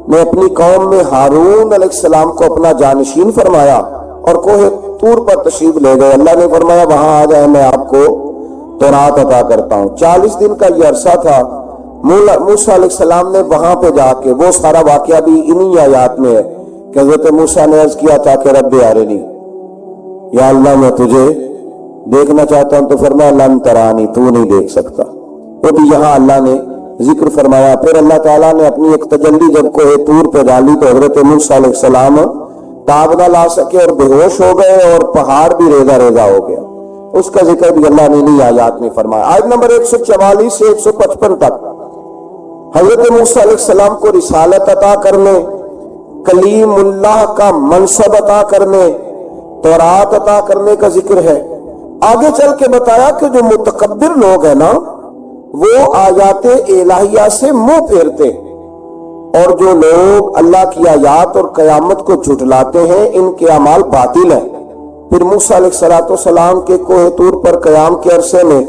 نے اپنی قوم میں ہارون علیہ السلام کو اپنا جانشین فرمایا اور کوہ طور پر تشریف لے گئے. اللہ نے فرمایا وہاں آ جائے, میں آپ کو تورات عطا کرتا ہوں. 40 دن کا یہ عرصہ تھا. موسیٰ علیہ السلام نے وہاں پہ جا کے, وہ سارا واقعہ بھی انہی آیات میں ہے کہ حضرت موسیٰ نے عرض کیا تھا کہ رب ارنی, یا اللہ میں تجھے دیکھنا چاہتا ہوں. تو فرمایا لن ترانی, تو نہیں دیکھ سکتا. وہ بھی یہاں اللہ نے ذکر فرمایا. پھر اللہ تعالیٰ نے اپنی ایک تجلی جب کوہ طور پہ ڈالی تو حضرت موسیٰ علیہ السلام تاب نہ لا سکے اور بے ہوش ہو گئے اور پہاڑ بھی ریزہ ریزہ ہو گیا. اس کا ذکر بھی اللہ نے انہی آیات میں فرمایا. آیت نمبر 144 سے 155 تک حضرت موسیٰ علیہ السلام کو رسالت عطا کرنے, کلیم اللہ کا منصب عطا کرنے, تورات عطا کرنے کا ذکر ہے. آگے چل کے بتایا کہ جو متکبر لوگ ہیں نا وہ آیات الہیہ سے منہ پھیرتے, اور جو لوگ اللہ کی آیات اور قیامت کو جھٹلاتے ہیں ان کے اعمال باطل ہیں. پھر موسیٰ علیہ السلام کے کوہ طور پر قیام کے عرصے میں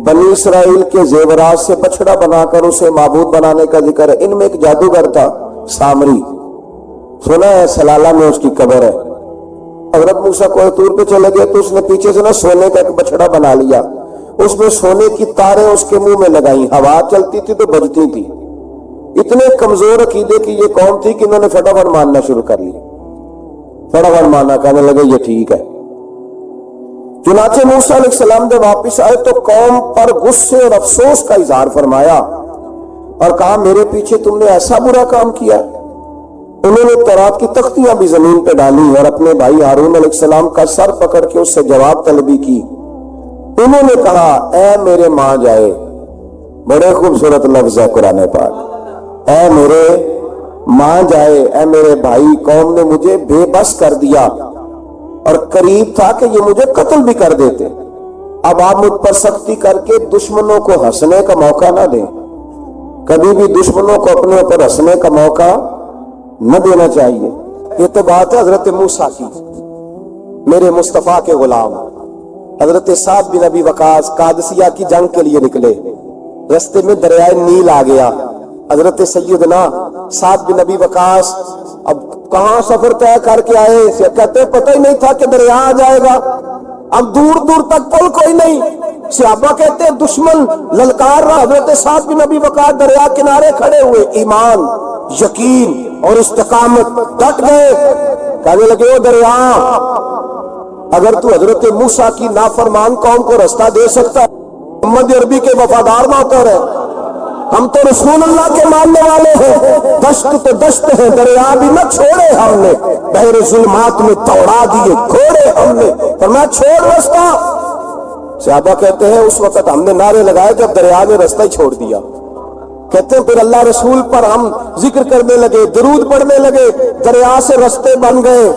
بنی اسرائیل کے زیورات سے بچڑا بنا کر اسے معبود بنانے کا ذکر ہے. ان میں ایک جادوگر تھا سامری, سنا ہے سلالہ میں اس کی قبر ہے. حضرت موسیٰ کوہ طور پہ چلے گئے تو اس نے پیچھے سے نا سونے کا ایک بچڑا بنا لیا, اس میں سونے کی تاریں اس کے منہ میں لگائیں, ہوا چلتی تھی تو بجتی تھی. اتنے کمزور عقیدے کی یہ قوم تھی کہ انہوں نے فٹافٹ ماننا شروع کر لیا. فٹافٹ ماننا, کہنے لگے یہ ٹھیک ہے. چنانچہ موسیٰ علیہ السلام جب واپس آئے تو قوم پر غصے اور افسوس کا اظہار فرمایا اور کہا میرے پیچھے تم نے ایسا برا کام کیا. انہوں نے تورات کی تختیاں بھی زمین پہ ڈالی اور اپنے بھائی ہارون علیہ السلام کا سر پکڑ کے اس سے جواب طلبی کی. انہوں نے کہا اے میرے ماں جائے, بڑے خوبصورت لفظ ہے قرآن پاک, اے میرے ماں جائے, اے میرے بھائی, قوم نے مجھے بے بس کر دیا اور قریب تھا کہ یہ مجھے قتل بھی کر دیتے. اب آپ مجھ پر سختی کر کے دشمنوں کو ہنسنے کا موقع نہ دیں. کبھی بھی دشمنوں کو اپنے اوپر ہنسنے کا موقع نہ دینا چاہیے. یہ تو بات ہے حضرت موسیٰ کی, میرے مصطفیٰ کے غلام. حضرت سعد بن ابی وقاص قادسیہ کی جنگ کے لیے نکلے, رستے میں دریائے نیل آ گیا. حضرت سیدنا سعد بن ابی وقاص اب کہاں سفر طے کر کے آئے, کہتے پتہ ہی نہیں تھا کہ دریا آ جائے گا. اب دور دور تک پل کوئی نہیں. صحابہ کہتے ہیں دشمن للکار رہا, حضرت سعد بن ابی وقاص دریا کنارے کھڑے ہوئے, ایمان, یقین اور استقامت, ڈٹ گئے. کہنے لگے وہ دریا, اگر تو حضرت موسیٰ کی نافرمان قوم کو رستہ دے سکتا ہے, محمد عربی کے وفادار نہ ہوتا رہے. ہم تو رسول اللہ کے ماننے والے ہیں, دشت تو دشت ہے, دریا بھی نہ چھوڑے ہم نے, بحر ظلمات میں دوڑا دیے گھوڑے ہم نے. فرمایا چھوڑ رستہ. صحابہ کہتے ہیں اس وقت ہم نے نعرے لگائے جب دریا نے رستہ ہی چھوڑ دیا. کہتے ہیں پھر اللہ رسول پر ہم ذکر کرنے لگے, درود پڑھنے لگے, دریا سے رستے بن گئے.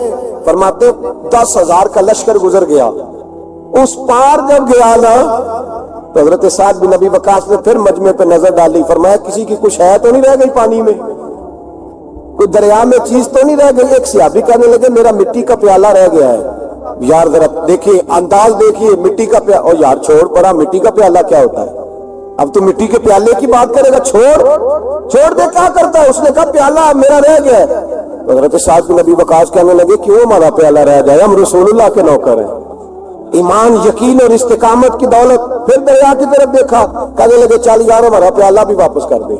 فرماتے 10,000 کا لشکر گزر گیا. اس پار جب گیا نا تو حضرت سعد بن ابی وقاص نے پھر مجمع پہ نظر ڈالی. فرمایا کسی کی کچھ ہے تو نہیں رہ گئی پانی میں, کوئی دریا میں چیز تو نہیں رہ گئی. ایک صحابی کہنے لگے میرا مٹی کا پیالہ رہ گیا ہے. یار ذرا دیکھیے انداز دیکھیے, مٹی کا پیالہ, اور یار چھوڑ پڑا, مٹی کا پیالہ کیا ہوتا ہے, اب تو مٹی کے پیالے کی بات کرے گا, چھوڑ دے, کیا کرتا ہے. اس نے کہا پیالہ میرا رہ گیا ہے. حضرت سعد بن ابی وقاص کہنے لگے کیوں ہمارا پیالہ رہ جائے, ہم رسول اللہ کے نوکر ہیں. ایمان, یقین اور استقامت کی دولت. پھر دریا کی طرف دیکھا, کہنے لگے چل یار ہمارا پیالہ بھی واپس کر دے.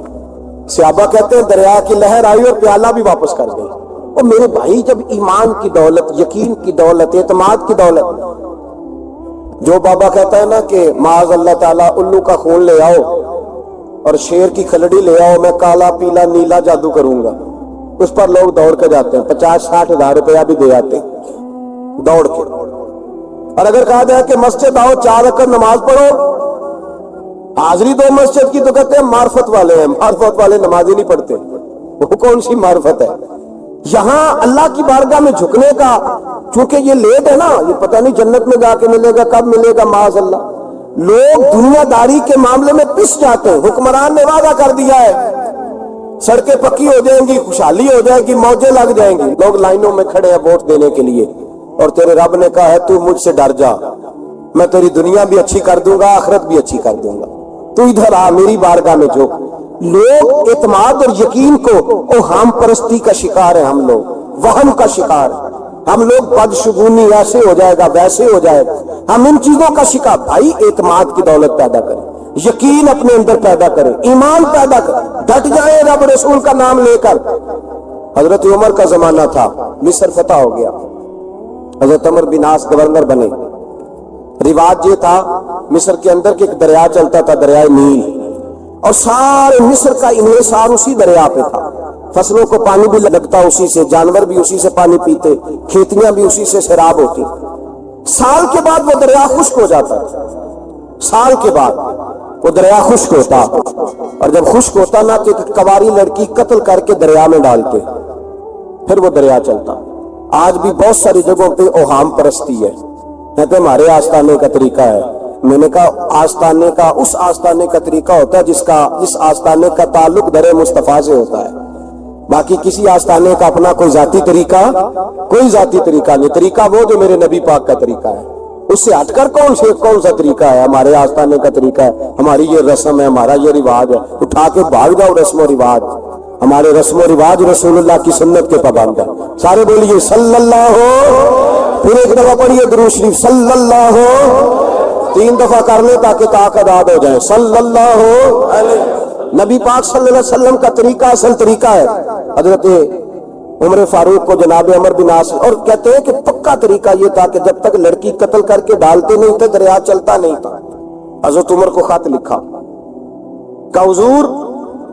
صحابہ کہتے ہیں دریا کی لہر آئی اور پیالہ بھی واپس کر گئی. اور میرے بھائی جب ایمان کی دولت, یقین کی دولت, اعتماد کی دولت, جو بابا کہتا ہے نا کہ معاذ اللہ تعالیٰ الو کا خون لے آؤ اور شیر کی کھلڑی لے آؤ, میں کالا پیلا نیلا جادو کروں گا, اس پر لوگ دوڑ کے جاتے ہیں, 50-60 ہزار روپیہ بھی دے آتے دوڑ کے. اور اگر کہا جائے کہ مسجد آؤ 4 رکعت نماز پڑھو, حاضری دو مسجد کی, تو کہتے ہیں معرفت والے ہیں. معرفت والے نماز ہی نہیں پڑھتے, وہ کون سی معرفت ہے. یہاں اللہ کی بارگاہ میں جھکنے کا چونکہ یہ لیٹ ہے نا، یہ پتہ نہیں جنت میں جا کے ملے گا، کب ملے گا، معاذ اللہ۔ لوگ دنیا داری کے معاملے میں پس جاتے ہیں۔ حکمران نے وعدہ کر دیا ہے سڑکیں پکی ہو جائیں گی، خوشحالی ہو جائے گی، موجیں لگ جائیں گی، لوگ لائنوں میں کھڑے ہیں ووٹ دینے کے لیے، اور تیرے رب نے کہا ہے تو مجھ سے ڈر جا، میں تیری دنیا بھی اچھی کر دوں گا، آخرت بھی اچھی کر دوں گا، تو ادھر آ میری بارگاہ میں جھک۔ لوگ اعتماد اور یقین کو اوہام پرستی کا شکار ہیں، ہم لوگ وہم کا شکار ہیں، ہم لوگ بدشگونی ایسے ہو جائے گا ویسے ہو جائے گا، ہم ان چیزوں کا شکار۔ بھائی اعتماد کی دولت پیدا کریں، یقین اپنے اندر پیدا کریں، ایمان پیدا کریں، ڈٹ جائیں رب رسول کا نام لے کر۔ حضرت عمر کا زمانہ تھا، مصر فتح ہو گیا، حضرت عمر بن عاص گورنر بنے۔ رواج یہ تھا مصر کے اندر کہ ایک دریا چلتا تھا، دریائے نیل، اور سارے مصر کا انحصار اسی دریا پہ تھا، فصلوں کو پانی بھی لگتا اسی سے، جانور بھی اسی سے پانی پیتے، کھیتیاں بھی اسی سے سیراب ہوتی۔ سال کے بعد وہ دریا خشک ہو جاتا، سال کے بعد وہ دریا خشک ہوتا، اور جب خشک ہوتا نا تو ایک کواری لڑکی قتل کر کے دریا میں ڈالتے، پھر وہ دریا چلتا۔ آج بھی بہت ساری جگہوں پہ اوہام پرستی ہے، کہتے ہمارے آستانے کا طریقہ ہے۔ میں نے کہا آستانے کا اس آستانے کا طریقہ ہوتا ہے جس آستانے کا تعلق در مصطفیٰ سے ہوتا ہے، باقی کسی آستانے کا اپنا کوئی ذاتی طریقہ نہیں۔ طریقہ وہ جو میرے نبی پاک کا طریقہ ہے، اس سے ہٹ کر کون سا طریقہ ہے؟ ہمارے آستانے کا طریقہ ہے، ہماری یہ رسم ہے، ہمارا یہ رواج ہے، اٹھا کے بھاگ جاؤ رسم و رواج۔ ہمارے رسم و رواج رسول اللہ کی سنت کے پابند ہے۔ سارے بولیے صلی اللہ ہو، پھر ایک دفعہ پڑھیے درود شریف صلی اللہ ہو، 3 دفعہ کر لیں تاکہ طاقت عاد ہو جائے، صلی اللہ علیہ۔ نبی پاک صلی اللہ علیہ وسلم کا طریقہ اصل طریقہ ہے۔ حضرت عمر فاروق کو جناب عمر بن عاص، اور کہتے ہیں کہ پکا طریقہ یہ تھا کہ جب تک لڑکی قتل کر کے ڈالتے نہیں تھے دریا چلتا نہیں تھا۔ حضرت عمر کو خط لکھا کہ حضور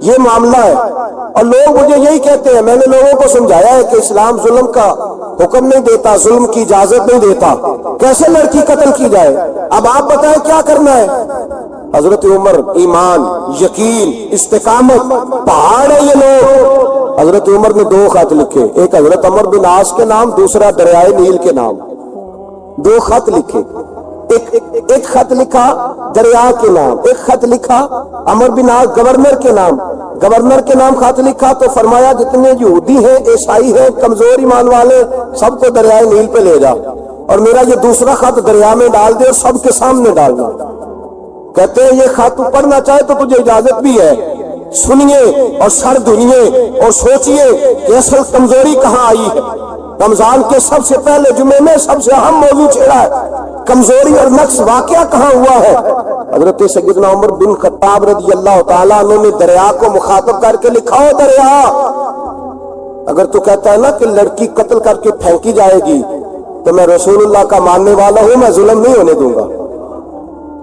یہ معاملہ ہے، اور لوگ مجھے یہی کہتے ہیں، میں نے لوگوں کو سمجھایا ہے کہ اسلام ظلم کا حکم نہیں دیتا، ظلم کی اجازت نہیں دیتا، کیسے لڑکی قتل کی جائے؟ اب آپ بتائیں کیا کرنا ہے؟ حضرت عمر ایمان، یقین، استقامت، پہاڑ ہے یہ لوگ۔ حضرت عمر نے 2 خط لکھے، ایک حضرت عمر بن عاص کے نام، دوسرا دریائے نیل کے نام، 2 خط لکھے۔ ایک خط لکھا دریا کے نام، ایک خط لکھا عمر بن عاص گورنر کے نام خط لکھا، تو فرمایا جتنے یہودی ہیں، عیسائی ہیں، کمزور ایمان والے، سب کو دریائے نیل پہ لے جا، اور میرا یہ دوسرا خط دریا میں ڈال دے اور سب کے سامنے ڈال دے۔ کہتے ہیں یہ خط پڑھنا چاہے تو تجھے اجازت بھی ہے، سنیے اور سر دھنیے اور سوچئے کہ اصل کمزوری کہاں آئی ہے۔ رمضان کے سب سے پہلے جمعے میں سب سے اہم موضوع چھیڑا ہے، کمزوری اور نقص واقعہ کہاں ہوا ہے۔ حضرت سیدنا عمر بن خطاب رضی اللہ تعالیٰ عنہ نے دریا کو مخاطب کر کے لکھا، ہو دریا، اگر تو کہتا ہے نا کہ لڑکی قتل کر کے پھینکی جائے گی تو میں رسول اللہ کا ماننے والا ہوں، میں ظلم نہیں ہونے دوں گا،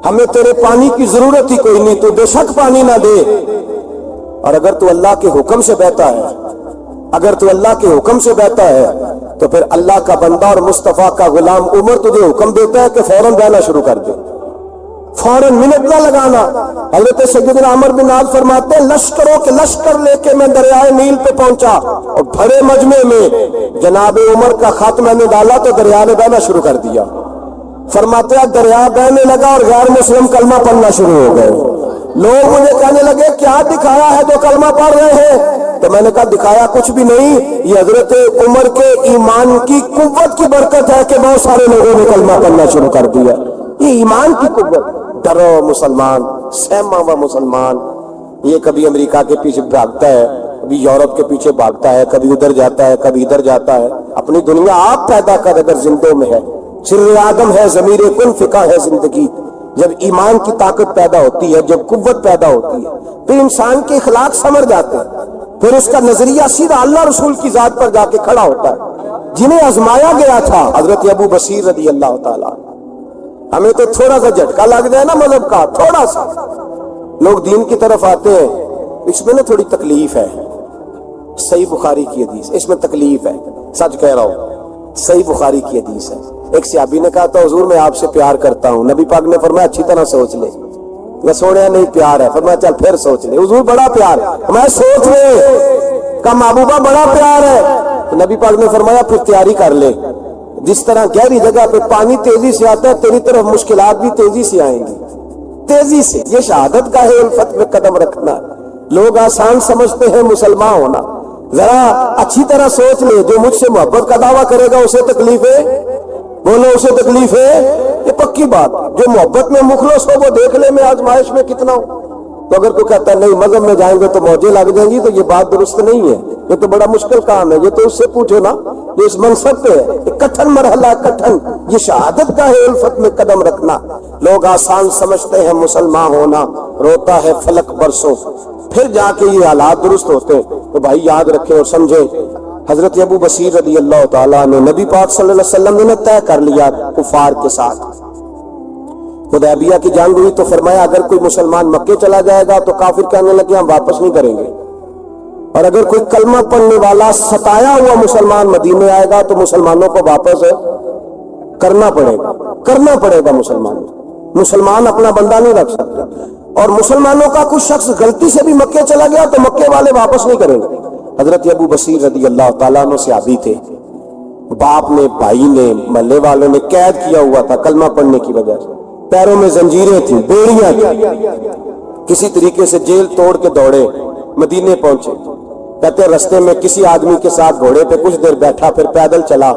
ہمیں تیرے پانی کی ضرورت ہی کوئی نہیں، تو بے شک پانی نہ دے، اور اگر تو اللہ کے حکم سے بہتا ہے تو پھر اللہ کا بندہ اور مصطفیٰ کا غلام عمر تجھے حکم دیتا ہے کہ فوراً بہنا شروع کر دے، فوراً منٹ نہ لگانا۔ حضرت سیدنا عمر بن عاص فرماتے ہیں لشکروں کے لشکر لے کے میں دریائے نیل پہ پہنچا، اور بھرے مجمع میں جناب عمر کا خط میں نے ڈالا تو دریا نے بہنا شروع کر دیا۔ فرماتے ہیں دریا بہنے لگا اور غیر مسلم کلمہ پڑھنا شروع ہو گئے۔ لوگ مجھے کہنے لگے کیا دکھایا ہے جو کلمہ پڑھ رہے ہیں؟ تو میں نے کہا دکھایا کچھ بھی نہیں، یہ حضرت عمر کے ایمان کی قوت کی برکت ہے کہ بہت سارے لوگوں نے کلمہ پڑھنا شروع کر دیا۔ یہ ایمان کی قوت۔ ڈرو مسلمان، سہما ہوا مسلمان، یہ کبھی امریکہ کے پیچھے بھاگتا ہے، کبھی یورپ کے پیچھے بھاگتا ہے، کبھی ادھر جاتا ہے، کبھی ادھر جاتا ہے۔ اپنی دنیا آپ پیدا کر اگر زندوں میں ہے، سر آدم ہے، ضمیر کن، فقہ ہے زندگی۔ جب ایمان کی طاقت پیدا ہوتی ہے، جب قوت پیدا ہوتی ہے، پھر انسان کے اخلاق سمر جاتے ہیں، پھر اس کا نظریہ سیدھا اللہ رسول کی ذات پر جا کے کھڑا ہوتا ہے۔ جنہیں آزمایا گیا تھا حضرت ابو بصیر رضی اللہ تعالیٰ، ہمیں تو تھوڑا سا جھٹکا لگ جائے نا مذہب کا، تھوڑا سا لوگ دین کی طرف آتے ہیں، اس میں نا تھوڑی تکلیف ہے۔ صحیح بخاری کی حدیث، اس میں تکلیف ہے، سچ کہہ رہا ہوں، صحیح بخاری کی حدیث ہے۔ ایک صحابی نے کہا تھا حضور میں آپ سے پیار کرتا ہوں، نبی پاک نے فرمایا اچھی طرح سوچ لے۔ میں سوڑیا نہیں پیار ہے، فرمایا چل پھر سوچ لے۔ حضور بڑا پیار، میں سوچ لے، کہا محبوبہ بڑا پیار ہے، تو نبی پاک نے فرمایا پھر تیاری کر لے، جس طرح گہری جگہ پہ پانی تیزی سے آتا ہے تیری طرف مشکلات بھی تیزی سے آئیں گی، تیزی سے۔ یہ شہادت کا ہے الفت میں قدم رکھنا۔ لوگ آسان سمجھتے ہیں مسلمان ہونا، ذرا اچھی طرح سوچ لے، جو مجھ سے محبت کا دعویٰ کرے گا اسے تکلیف ہے، بولو اسے تکلیف ہے، یہ پکی بات۔ جو محبت میں مخلص ہو وہ دیکھ لے میں آزمائش میں کتنا ہوں۔ تو اگر کوئی کہتا ہے نہیں مذہب میں جائیں گے تو موجیں لگ جائیں گی، تو یہ بات درست نہیں ہے، یہ تو بڑا مشکل کام ہے، یہ تو اس سے پوچھو نا یہ اس منصب پہ ہے، یہ کٹھن مرحلہ کٹھن، یہ شہادت کا ہے الفت میں قدم رکھنا۔ لوگ آسان سمجھتے ہیں مسلمان ہونا، روتا ہے فلک برسوں، پھر جا کے یہ حالات درست ہوتے ہیں۔ تو بھائی یاد رکھیں اور سمجھیں، حضرت ابو بصیر رضی اللہ تعالیٰ نے نبی پاک صلی اللہ علیہ وسلم نے طے کر لیا کفار کے ساتھ، حدیبیہ کی جنگ ہوئی تو فرمایا اگر کوئی مسلمان مکے چلا جائے گا تو کافر کہنے لگے ہم واپس نہیں کریں گے، اور اگر کوئی کلمہ پڑھنے والا ستایا ہوا مسلمان مدینے آئے گا تو مسلمانوں کو واپس کرنا پڑے گا مسلمان اپنا بندہ نہیں رکھ سکتے۔ اور مسلمانوں کا کچھ شخص غلطی سے بھی مکے چلا گیا تو مکے والے واپس نہیں کریں گے۔ حضرت ابو بصیر رضی اللہ تعالیٰ عنہ صحابی تھے، باپ نے، بھائی نے، محلے والوں نے قید کیا ہوا تھا کلمہ پڑھنے کی وجہ سے، پیروں میں زنجیریں تھیں، بیڑیاں تھیں، کسی طریقے سے جیل توڑ کے دوڑے مدینے پہنچے۔ کہتے ہیں رستے میں کسی آدمی کے ساتھ گھوڑے پہ کچھ دیر بیٹھا پھر پیدل چلا۔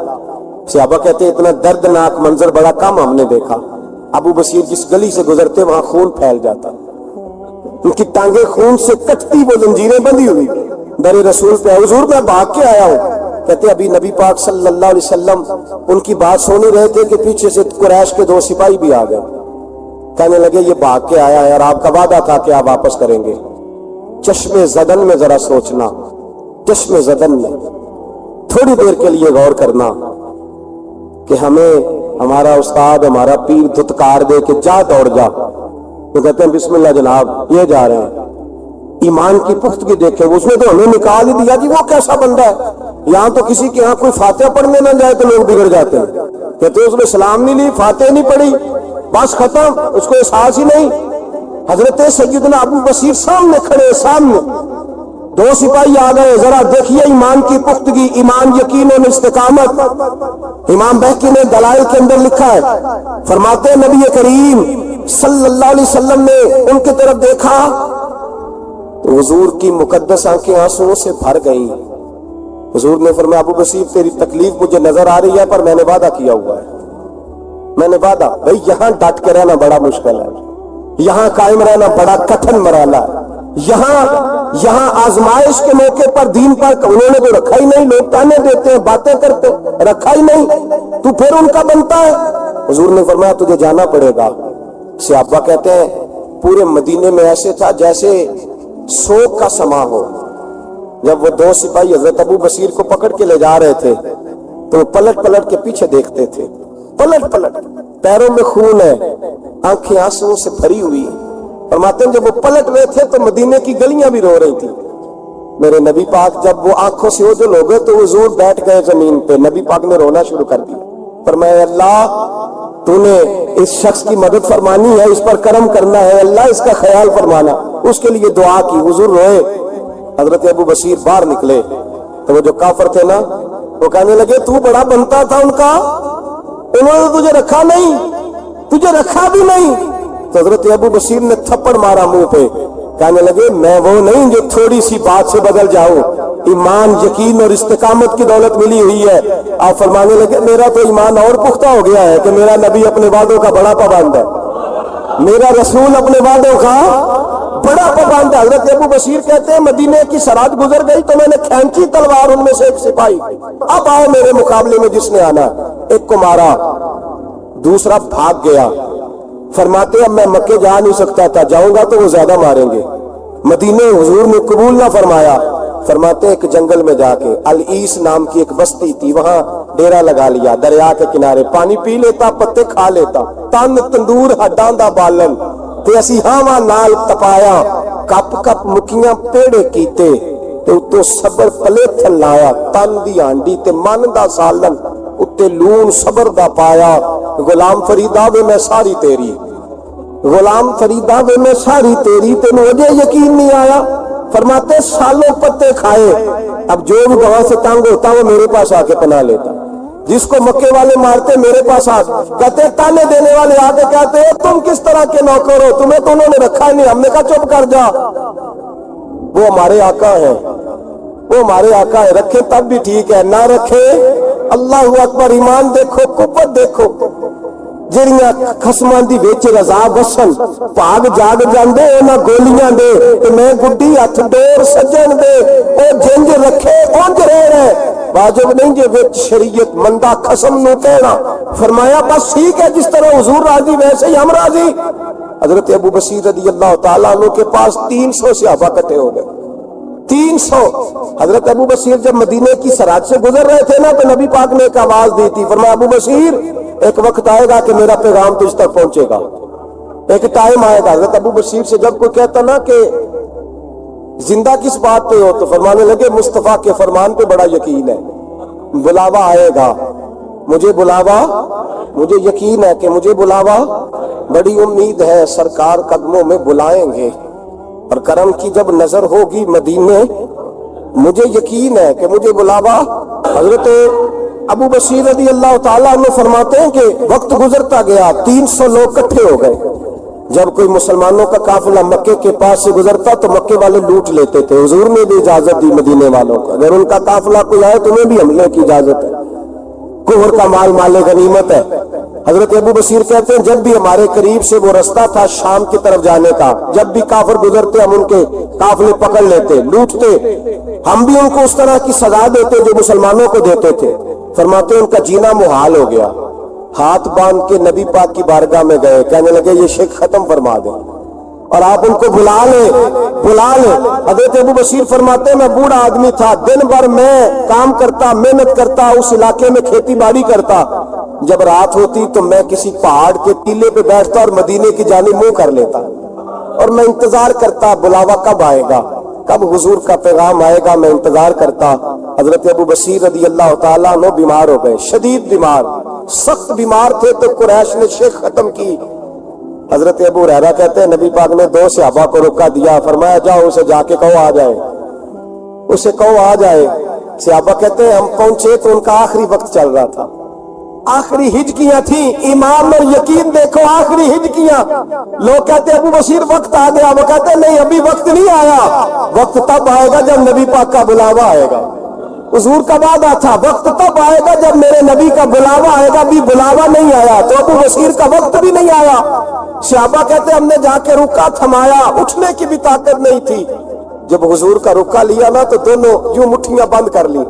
صحابہ کہتے ہیں اتنا دردناک منظر بڑا کم ہم نے دیکھا۔ ابو بصیر جس گلی سے گزرتے وہاں خون پھیل جاتا، ان کی ٹانگیں خون سے کٹتی، وہ زنجیریں بندھی ہوئی، در رسول پہ حضور میں بھاگ کے آیا ہوں۔ کہتے ابھی نبی پاک صلی اللہ علیہ وسلم ان کی بات سن رہے تھے کہ پیچھے سے قریش کے 2 سپاہی بھی آ گئے، کہنے لگے یہ بھاگ کے آیا ہے اور آپ کا وعدہ تھا کہ آپ واپس کریں گے۔ چشم زدن میں ذرا سوچنا، چشم زدن میں تھوڑی دیر کے لیے غور کرنا کہ ہمیں ہمارا استاد، ہمارا پیر دھتکار دے کہ جا دوڑ جا، تو کہتے ہیں بسم اللہ جناب یہ جا رہے ہیں۔ ایمان کی پختگی دیکھیں، اس نے تو ہمیں نکال ہی دیا کہ وہ کیسا بندہ ہے۔ یہاں تو کسی کے یہاں کوئی فاتحہ پڑھنے نہ جائے تو لوگ بگڑ جاتے ہیں، کہتے ہیں اس نے سلام نہیں لی، فاتحہ نہیں پڑھی، بس ختم، اس کو احساس ہی نہیں۔ حضرت سیدنا ابو بصیر سامنے کھڑے، سامنے 2 سپاہی آ گئے، ذرا دیکھیے ایمان کی پختگی، ایمان، یقین اور استقامت۔ امام بہقی نے دلائل کے اندر لکھا ہے، فرماتے ہیں نبی کریم صلی اللہ علیہ وسلم نے ان کی طرف دیکھا تو حضور کی مقدس آنکھیں آنسوؤں سے بھر گئیں۔ حضور نے فرمایا ابو بصیر تیری تکلیف مجھے نظر آ رہی ہے پر میں نے وعدہ کیا ہوا ہے، میں نے وعدہ۔ بھئی یہاں ڈٹ کے رہنا بڑا مشکل ہے، یہاں قائم رہنا بڑا کٹھن مرحلہ ہے، یہاں آزمائش کے موقع پر دین پر انہوں نے تو رکھا ہی نہیں، لوگ تانے دیتے ہیں، باتیں کرتے، رکھا ہی نہیں، تو پھر ان کا بنتا ہے۔ حضور نے فرمایا تجھے جانا پڑے گا۔ صحابہ کہتے ہیں پورے مدینے میں ایسے تھا جیسے سوگ کا سما ہو۔ جب وہ 2 سپاہی حضرت ابو بصیر کو پکڑ کے لے جا رہے تھے تو وہ پلٹ پلٹ کے پیچھے دیکھتے تھے، پلٹ پلٹ، پیروں میں خون ہے، آنکھیں آنسوؤں سے بھری ہوئی۔ فرماتے ہیں جب وہ پلٹ رہے تھے تو مدینے کی گلیاں بھی رو رہی تھی۔ میرے نبی پاک جب وہ آنکھوں سے اوجھل ہو گئے تو حضور بیٹھ گئے زمین پہ، نبی پاک نے رونا شروع کر دیا۔ فرمایا اللہ تو نے اس شخص کی مدد فرمانی ہے، اس پر کرم کرنا ہے، اللہ اس کا خیال فرمانا، اس کے لیے دعا کی۔ حضور روئے۔ حضرت ابو بصیر باہر نکلے تو وہ جو کافر تھے نا وہ کہنے لگے تو بڑا بنتا تھا ان کا، انہوں نے تجھے رکھا نہیں، تجھے رکھا بھی نہیں۔ تو حضرت ابو بصیر نے تھپڑ مارا منہ پہ، کہنے لگے میں وہ نہیں جو تھوڑی سی بات سے بدل جاؤں، ایمان، یقین اور استقامت کی دولت ملی ہوئی ہے۔ آپ فرمانے لگے میرا تو ایمان اور پختہ ہو گیا ہے کہ میرا نبی اپنے وعدوں کا بڑا پابند ہے، میرا رسول اپنے وعدوں کا بڑا پابند ہے۔ حضرت ابو بصیر کہتے ہیں مدینے کی سرحد گزر گئی تو میں نے کھینچی تلوار، ان میں سے ایک سپاہی اب آؤ میرے مقابلے میں جس نے آنا، ایک کو مارا، دوسرا بھاگ گیا۔ فرماتے اب میں مکے جا نہیں سکتا تھا، جاؤں گا تو وہ زیادہ ماریں گے۔ مدینے حضور نے قبول نہ فرمایا۔ فرماتے ایک جنگل میں جا کے العیس نام کی ایک بستی تھی، وہاں ڈیرا لگا لیا، دریا کے کنارے، پانی پی لیتا، پتے کھا لیتا، تن تندور ہڈاں دا بالن تے اسی ہاواں نال تپایا، کپ کپ مکیاں پیڑے کیتے تے اتوں صبر پلے تھن لایا، تن دی ہانڈی تے من دا سالن اتے لون صبر دا پایا، غلام فریدا وے میں ساری تیری، غلام فریدا وے میں ساری تیری، تینوں اجے یقین نہیں آیا؟ فرماتے سالوں پتے کھائے، اب جو بھی وہاں سے تنگ ہوتا وہ میرے پاس آ کے پناہ لیتا، جس کو مکے والے مارتے میرے پاس آ کہتے تانے دینے والے آگے کہتے ہیں تم کس طرح کے نوکر ہو, تمہیں تو انہوں نے رکھا ہی نہیں. ہم نے کہا چپ کر جا, وہ ہمارے آقا ہیں, وہ ہمارے آقا ہے. رکھے تب بھی ٹھیک ہے, نہ رکھے اللہ اکبر. ایمان دیکھو, قوت دیکھو. جڑیاں خسماں دی وچ رضا وسن پاگ جاگ جاندے نہ گولیاں دے تے میں گڈی ہتھ ڈور سجن دے او جنج رکھے اونج رہے. واجب نہیں جے وچ شریعت مندہ قسم نو کہنا. فرمایا بس ٹھیک ہے, جس طرح حضور راضی ویسے ہی ہم راضی. حضرت ابو بصیر رضی اللہ تعالیٰ عنہ کے پاس 300 صحابہ اکٹھے ہو گئے. 300. حضرت ابو بصیر جب مدینے کی سرحد سے گزر رہے تھے نا تو نبی پاک نے ایک آواز دی تھی. فرمایا ابو بصیر ایک وقت آئے گا کہ میرا پیغام تجھ تک پہنچے گا, ایک ٹائم آئے گا. حضرت ابو بصیر سے جب کوئی کہتا نا کہ زندہ کس بات پہ ہو تو فرمانے لگے مصطفیٰ کے فرمان پہ بڑا یقین ہے, بلاوا آئے گا. مجھے بلاوا, مجھے یقین ہے کہ مجھے بلاوا, بڑی امید ہے سرکار قدموں میں بلائیں گے اور کرم کی جب نظر ہوگی مدینے, مجھے یقین ہے کہ مجھے بلاوا. حضرت ابو بصیر رضی اللہ تعالیٰ عنہ فرماتے ہیں کہ وقت گزرتا گیا, 300 لوگ اکٹھے ہو گئے. جب کوئی مسلمانوں کا قافلہ مکے کے پاس سے گزرتا تو مکے والے لوٹ لیتے تھے. حضور نے بھی اجازت دی مدینے والوں کو, اگر ان کا قافلہ کوئی آئے تمہیں بھی حملے کی اجازت ہے, کفر کا مال مال غنیمت ہے. حضرت ابو بصیر کہتے ہیں جب بھی ہمارے قریب سے وہ رستہ تھا شام کی طرف جانے کا, جب بھی کافر گزرتے ہم ان کے قافلے پکڑ لیتے, لوٹتے. ہم بھی ان کو اس طرح کی سزا دیتے جو مسلمانوں کو دیتے تھے. فرماتے ان کا جینا محال ہو گیا. ہاتھ باندھ کے نبی پاک کی بارگاہ میں گئے, کہنے لگے یہ شرک ختم فرما دیں اور آپ ان کو بلا لیں, بلا لیں. حضرت ابو بصیر فرماتے ہیں میں بوڑھا آدمی تھا, دن بھر میں کام کرتا, محنت کرتا, اس علاقے میں کھیتی باڑی کرتا. جب رات ہوتی تو میں کسی پہاڑ کے ٹیلے پہ بیٹھتا اور مدینے کی جانب منہ کر لیتا اور میں انتظار کرتا بلاوا کب آئے گا, کب حضور کا پیغام آئے گا, میں انتظار کرتا. حضرت ابو بصیر رضی اللہ تعالیٰ عنہ بیمار ہو گئے, شدید بیمار, سخت بیمار تھے تو قریش نے شیخ ختم کی. حضرت ابو ہریرہ کہتے ہیں نبی پاک نے 2 صحابہ کو روکا دیا, فرمایا جاؤ اسے جا کے کہو آ جائے, اسے کہو آ جائے. صحابہ کہتے ہیں ہم پہنچے تو ان کا آخری وقت چل رہا تھا, آخری ہجکیاں تھیں. ایمان اور یقین دیکھو, آخری ہجکیاں. لوگ کہتے ہیں ابو بصیر وقت آ گیا, وہ کہتے ہیں نہیں ابھی وقت نہیں آیا, وقت تب آئے گا جب نبی پاک کا بلاوا آئے گا. حضور کا وعدہ تھا وقت تب آئے گا جب میرے نبی کا بلاوا آئے گا, ابھی بلاوا نہیں آیا تو ابو بصیر کا وقت بھی نہیں آیا. صحابہ کہتے ہیں ہم نے جا کے رکا تھمایا, اٹھنے کی بھی طاقت نہیں تھی. جب حضور کا رکا لیا نا تو دونوں یوں مٹھیاں بند کر لی,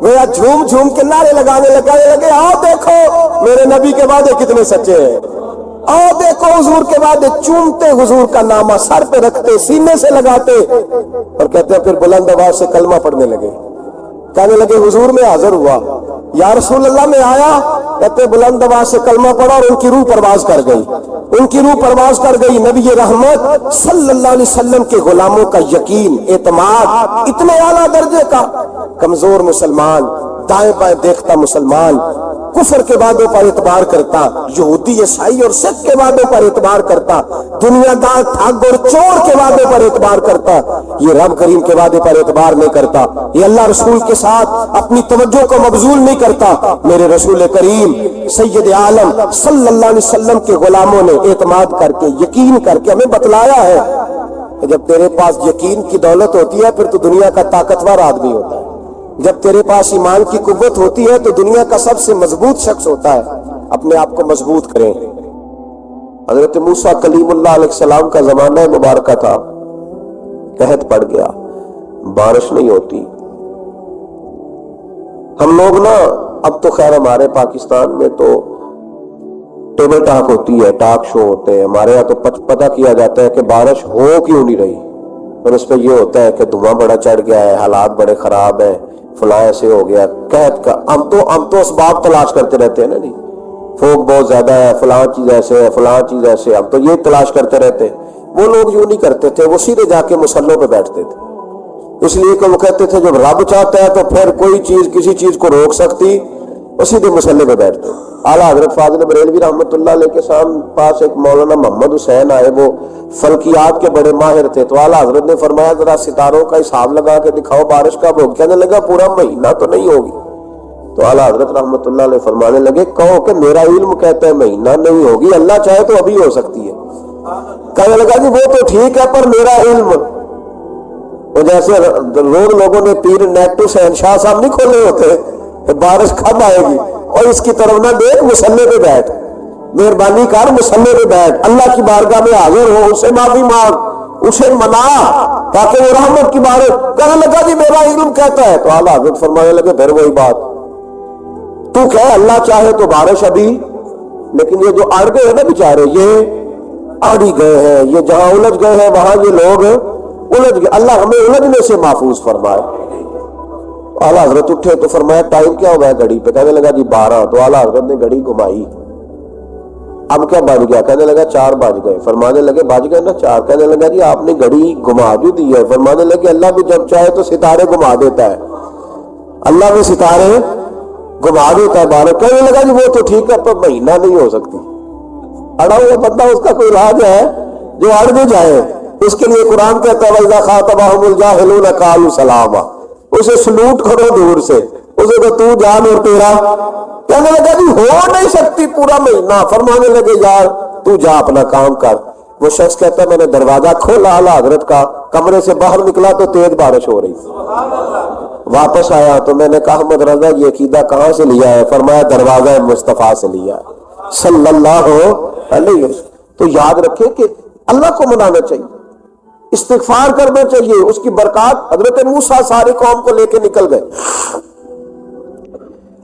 وہ جھوم جھوم کے نعرے لگانے لگے آؤ دیکھو میرے نبی کے وعدے کتنے سچے ہیں, آؤ دیکھو حضور کے وعدے. چومتے حضور کا نامہ سر پہ رکھتے, سینے سے لگاتے اور کہتے ہیں پھر بلند آواز سے کلمہ پڑھنے لگے. کہنے لگے حضور میں حاضر ہوا, یا رسول اللہ میں آیا. کہتے بلند آواز سے کلمہ پڑھا اور ان کی روح پرواز کر گئی, ان کی روح پرواز کر گئی. نبی رحمت صلی اللہ علیہ وسلم کے غلاموں کا یقین, اعتماد اتنے اعلیٰ درجے کا. کمزور مسلمان, دائیں بائیں دیکھتا مسلمان, کفر کے وعدوں پر اعتبار کرتا, یہودی عیسائی اور سکھ کے وعدوں پر اعتبار کرتا, دنیا دار ٹھگ اور چور کے وعدے پر اعتبار کرتا, یہ رب کریم کے وعدے پر اعتبار نہیں کرتا, یہ اللہ رسول کے ساتھ اپنی توجہ کو مبذول نہیں کرتا. میرے رسول کریم سید عالم صلی اللہ علیہ وسلم کے غلاموں نے اعتماد کر کے, یقین کر کے ہمیں بتلایا ہے کہ جب تیرے پاس یقین کی دولت ہوتی ہے پھر تو دنیا کا طاقتور آدمی ہوتا ہے. جب تیرے پاس ایمان کی قوت ہوتی ہے تو دنیا کا سب سے مضبوط شخص ہوتا ہے. اپنے آپ کو مضبوط کریں. حضرت موسیٰ کلیم اللہ علیہ السلام کا زمانہ مبارکہ تھا, قحط پڑ گیا, بارش نہیں ہوتی. ہم لوگ نا اب تو خیر ہمارے پاکستان میں تو ٹیبل ٹاک ہوتی ہے, ٹاک شو ہوتے ہیں. ہمارے یہاں تو پتہ کیا جاتا ہے کہ بارش ہو کیوں نہیں رہی, اور اس پہ یہ ہوتا ہے کہ دھواں بڑا چڑھ گیا ہے, حالات بڑے خراب ہیں, فلاں ایسے ہو گیا, قحط کا. ہم تو اسباب تلاش کرتے رہتے ہیں نا, نہیں فوق بہت زیادہ ہے, فلاں چیز ایسے ہے, فلاں چیز ایسے, ہم تو یہ تلاش کرتے رہتے. وہ لوگ یوں نہیں کرتے تھے, وہ سیدھے جا کے مسلوں پہ بیٹھتے تھے. اس لیے کہ وہ کہتے تھے جب رب چاہتا ہے تو پھر کوئی چیز کسی چیز کو روک سکتی, وہ سیدھے مسلے پہ بیٹھتے. اعلیٰ حضرت فاضل بریلوی رحمۃ اللہ علیہ کے پاس ایک مولانا محمد حسین آئے, وہ فلکیات کے بڑے ماہر تھے. تو اعلیٰ حضرت نے فرمایا ذرا ستاروں کا حساب لگا کے دکھاؤ بارش کب ہوگی. کہنے لگا پورا مہینہ تو نہیں ہوگی. تو اعلیٰ حضرت رحمۃ اللہ علیہ فرمانے لگے کہو کہ میرا علم کہتا ہے مہینہ نہیں ہوگی، اللہ چاہے تو ابھی ہو سکتی ہے۔ کہنے لگا جی وہ تو ٹھیک ہے پر میرا علم، وہ جیسے روڈ لوگوں نے پیر نیٹو شہنشاہ صاحب نہیں کھولے ہوتے، بارش کب آئے گی اور اس کی طرف نہ دیکھ، مصلے پہ بیٹھ، مہربانی کر مصلے پہ بیٹھ، اللہ کی بارگاہ میں حاضر ہو، اسے معافی مانگ، اسے منا تاکہ وہ رحمت کی بارش۔ کہنے لگا جی میرا علم کہتا ہے، تو اعلیٰ حضرت فرمانے لگے پھر وہی بات، تو کہ اللہ چاہے تو بارش ابھی، لیکن یہ جو اڑ گئے ہیں نا بیچارے، یہ اڑی گئے ہیں، یہ جہاں الجھ گئے ہیں وہاں یہ لوگ الجھ گئے، اللہ ہمیں الجھنے سے محفوظ فرمائے۔ اعلیٰ حضرت اٹھے تو فرمایا ٹائم کیا ہو گیا گھڑی پہ؟ کہنے لگا جی 12۔ تو اعلیٰ حضرت نے گھڑی گھمائی، اب کیا بج گیا؟ کہنے لگا 4 بج گئے۔ فرمانے لگے بج گئے نا 4؟ کہنے لگا جی آپ نے گھڑی گھما جو دی ہے۔ فرمانے لگے اللہ بھی جب چاہے تو ستارے گھما دیتا ہے، اللہ بھی ستارے گھما دیتا ہے بارہ۔ کہنے لگا جی وہ تو ٹھیک ہے پر مہینہ نہیں ہو سکتی۔ اڑا ہوا بندہ اس کا کوئی راج ہے جو اڑ بھی جائے، اس کے لیے قرآن کہتا ہے وَإِذَا خَاطَبَهُمُ الْجَاهِلُونَ قَالُوا سَلَامًا، اسے سلوٹ کرو دور سے، اسے کہ تو جان اور تیرا۔ کہنے لگا جی ہو نہیں سکتی پورا مہینہ۔ فرمانے لگے یار تو جا اپنا کام کر۔ وہ شخص کہتا ہے میں نے دروازہ کھولا اعلیٰ حضرت کا، کمرے سے باہر نکلا تو تیز بارش ہو رہی، واپس آیا تو میں نے کہا احمد رضا یہ عقیدہ کہاں سے لیا ہے؟ فرمایا دروازہ مصطفیٰ سے لیا ہے صلی اللہ علیہ وسلم۔ تو یاد رکھیں کہ اللہ کو منانا چاہیے، استغفار کرنا چاہیے، اس کی برکات۔ حضرت موسیٰ ساری قوم کو لے کے نکل گئے،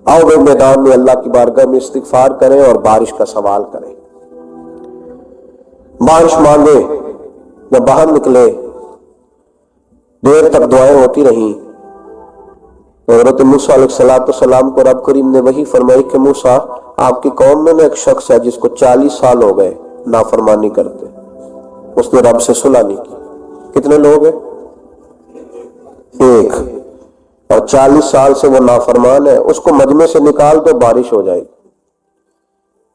آؤ بھائی میدان میں اللہ کی بارگاہ میں استغفار کریں اور بارش کا سوال کریں، بارش مانگے، جب باہر نکلے دیر تک دعائیں ہوتی رہیں۔ حضرت موسیٰ علیہ السلام کو رب کریم نے وحی فرمائی کہ موسیٰ آپ کی قوم میں ایک شخص ہے جس کو 40 سال ہو گئے نافرمانی کرتے، اس نے رب سے صلح نہیں کی۔ کتنے لوگ ہیں؟ ایک، اور 40 سال سے وہ نافرمان ہے، اس کو مجمع سے نکال دو بارش ہو جائے گی۔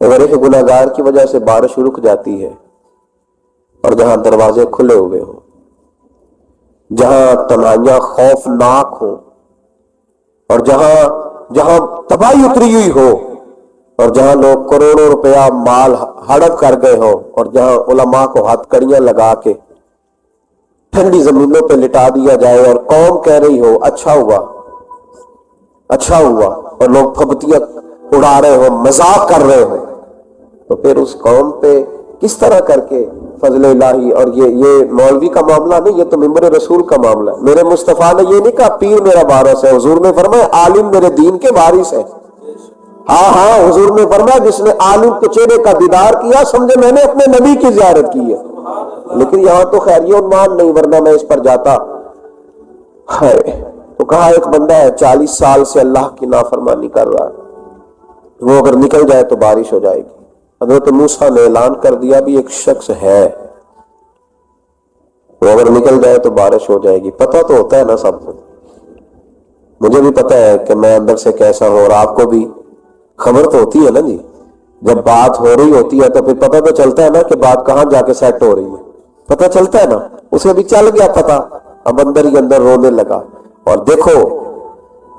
اگر ایک گناہگار کی وجہ سے بارش رک جاتی ہے اور جہاں دروازے کھلے ہوئے ہوں، جہاں تنہائیاں خوفناک ہوں، اور جہاں تباہی اتری ہوئی ہو، اور جہاں لوگ کروڑوں روپیہ مال ہڑپ کر گئے ہو، اور جہاں علماء کو ہاتھ کڑیاں لگا کے ٹھنڈی زمینوں پہ لٹا دیا جائے اور قوم کہہ رہی ہو اچھا ہوا اچھا ہوا، اور لوگ پھبتیاں اڑا رہے ہو، مذاق کر رہے ہو، تو پھر اس قوم پہ کس طرح کر کے فضل الہی۔ اور یہ مولوی کا معاملہ نہیں، یہ تو ممبر رسول کا معاملہ ہے۔ میرے مصطفیٰ نے یہ نہیں کہا پیر میرا وارث ہے، حضور نے فرمایا عالم میرے دین کے وارث ہے۔ ہاں حضور نے فرمایا جس نے عالم کے چہرے کا دیدار کیا سمجھے میں نے اپنے نبی کی زیارت کی ہے۔ لیکن یہاں تو خیر یہ عنوان نہیں، ورنہ میں اس پر جاتا ہے۔ تو کہا ایک بندہ ہے 40 سال سے اللہ کی نافرمانی کر رہا ہے، وہ اگر نکل جائے تو بارش ہو جائے گی۔ حضرت موسیٰ نے اعلان کر دیا بھی ایک شخص ہے، وہ اگر نکل جائے تو بارش ہو جائے گی۔ پتہ تو ہوتا ہے نا سب کو، مجھے بھی پتہ ہے کہ میں اندر سے کیسا ہوں، اور آپ کو بھی خبر تو ہوتی ہے نا جی۔ جب بات ہو رہی ہوتی ہے تو پھر پتہ تو چلتا ہے نا کہ بات کہاں جا کے سیٹ ہو رہی ہے، پتہ چلتا ہے نا۔ اسے بھی چل گیا پتہ، اب اندر ہی اندر رونے لگا۔ اور دیکھو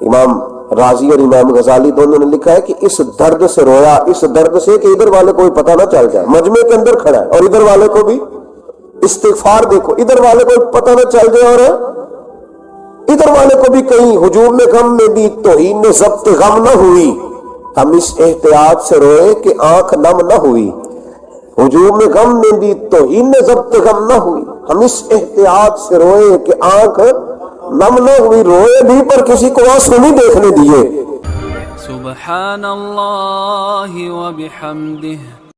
امام رازی اور امام غزالی دونوں نے لکھا ہے کہ اس درد سے رویا، اس درد سے کہ ادھر والے کو بھی پتہ نہ چل جائے، مجمع کے اندر کھڑا ہے اور ادھر والے کو بھی استغفار، دیکھو ادھر والے کو پتہ نہ چل جائے اور ادھر والے کو بھی کہیں ہجوم میں غم میں بھی توہین میں ضبط غم نہ ہوئی۔ ہم اس احتیاط سے روئے کہ آنکھ نم نہ ہوئی، ہجوم میں غم میں بھی توہین میں ضبط غم نہ ہوئی۔ ہم اس احتیاط سے روئے کہ آنکھ نم نہ ہوئی، روئے بھی پر کسی کو آنسو نہیں دیکھنے دیے۔ سبحان اللہ و بحمدہ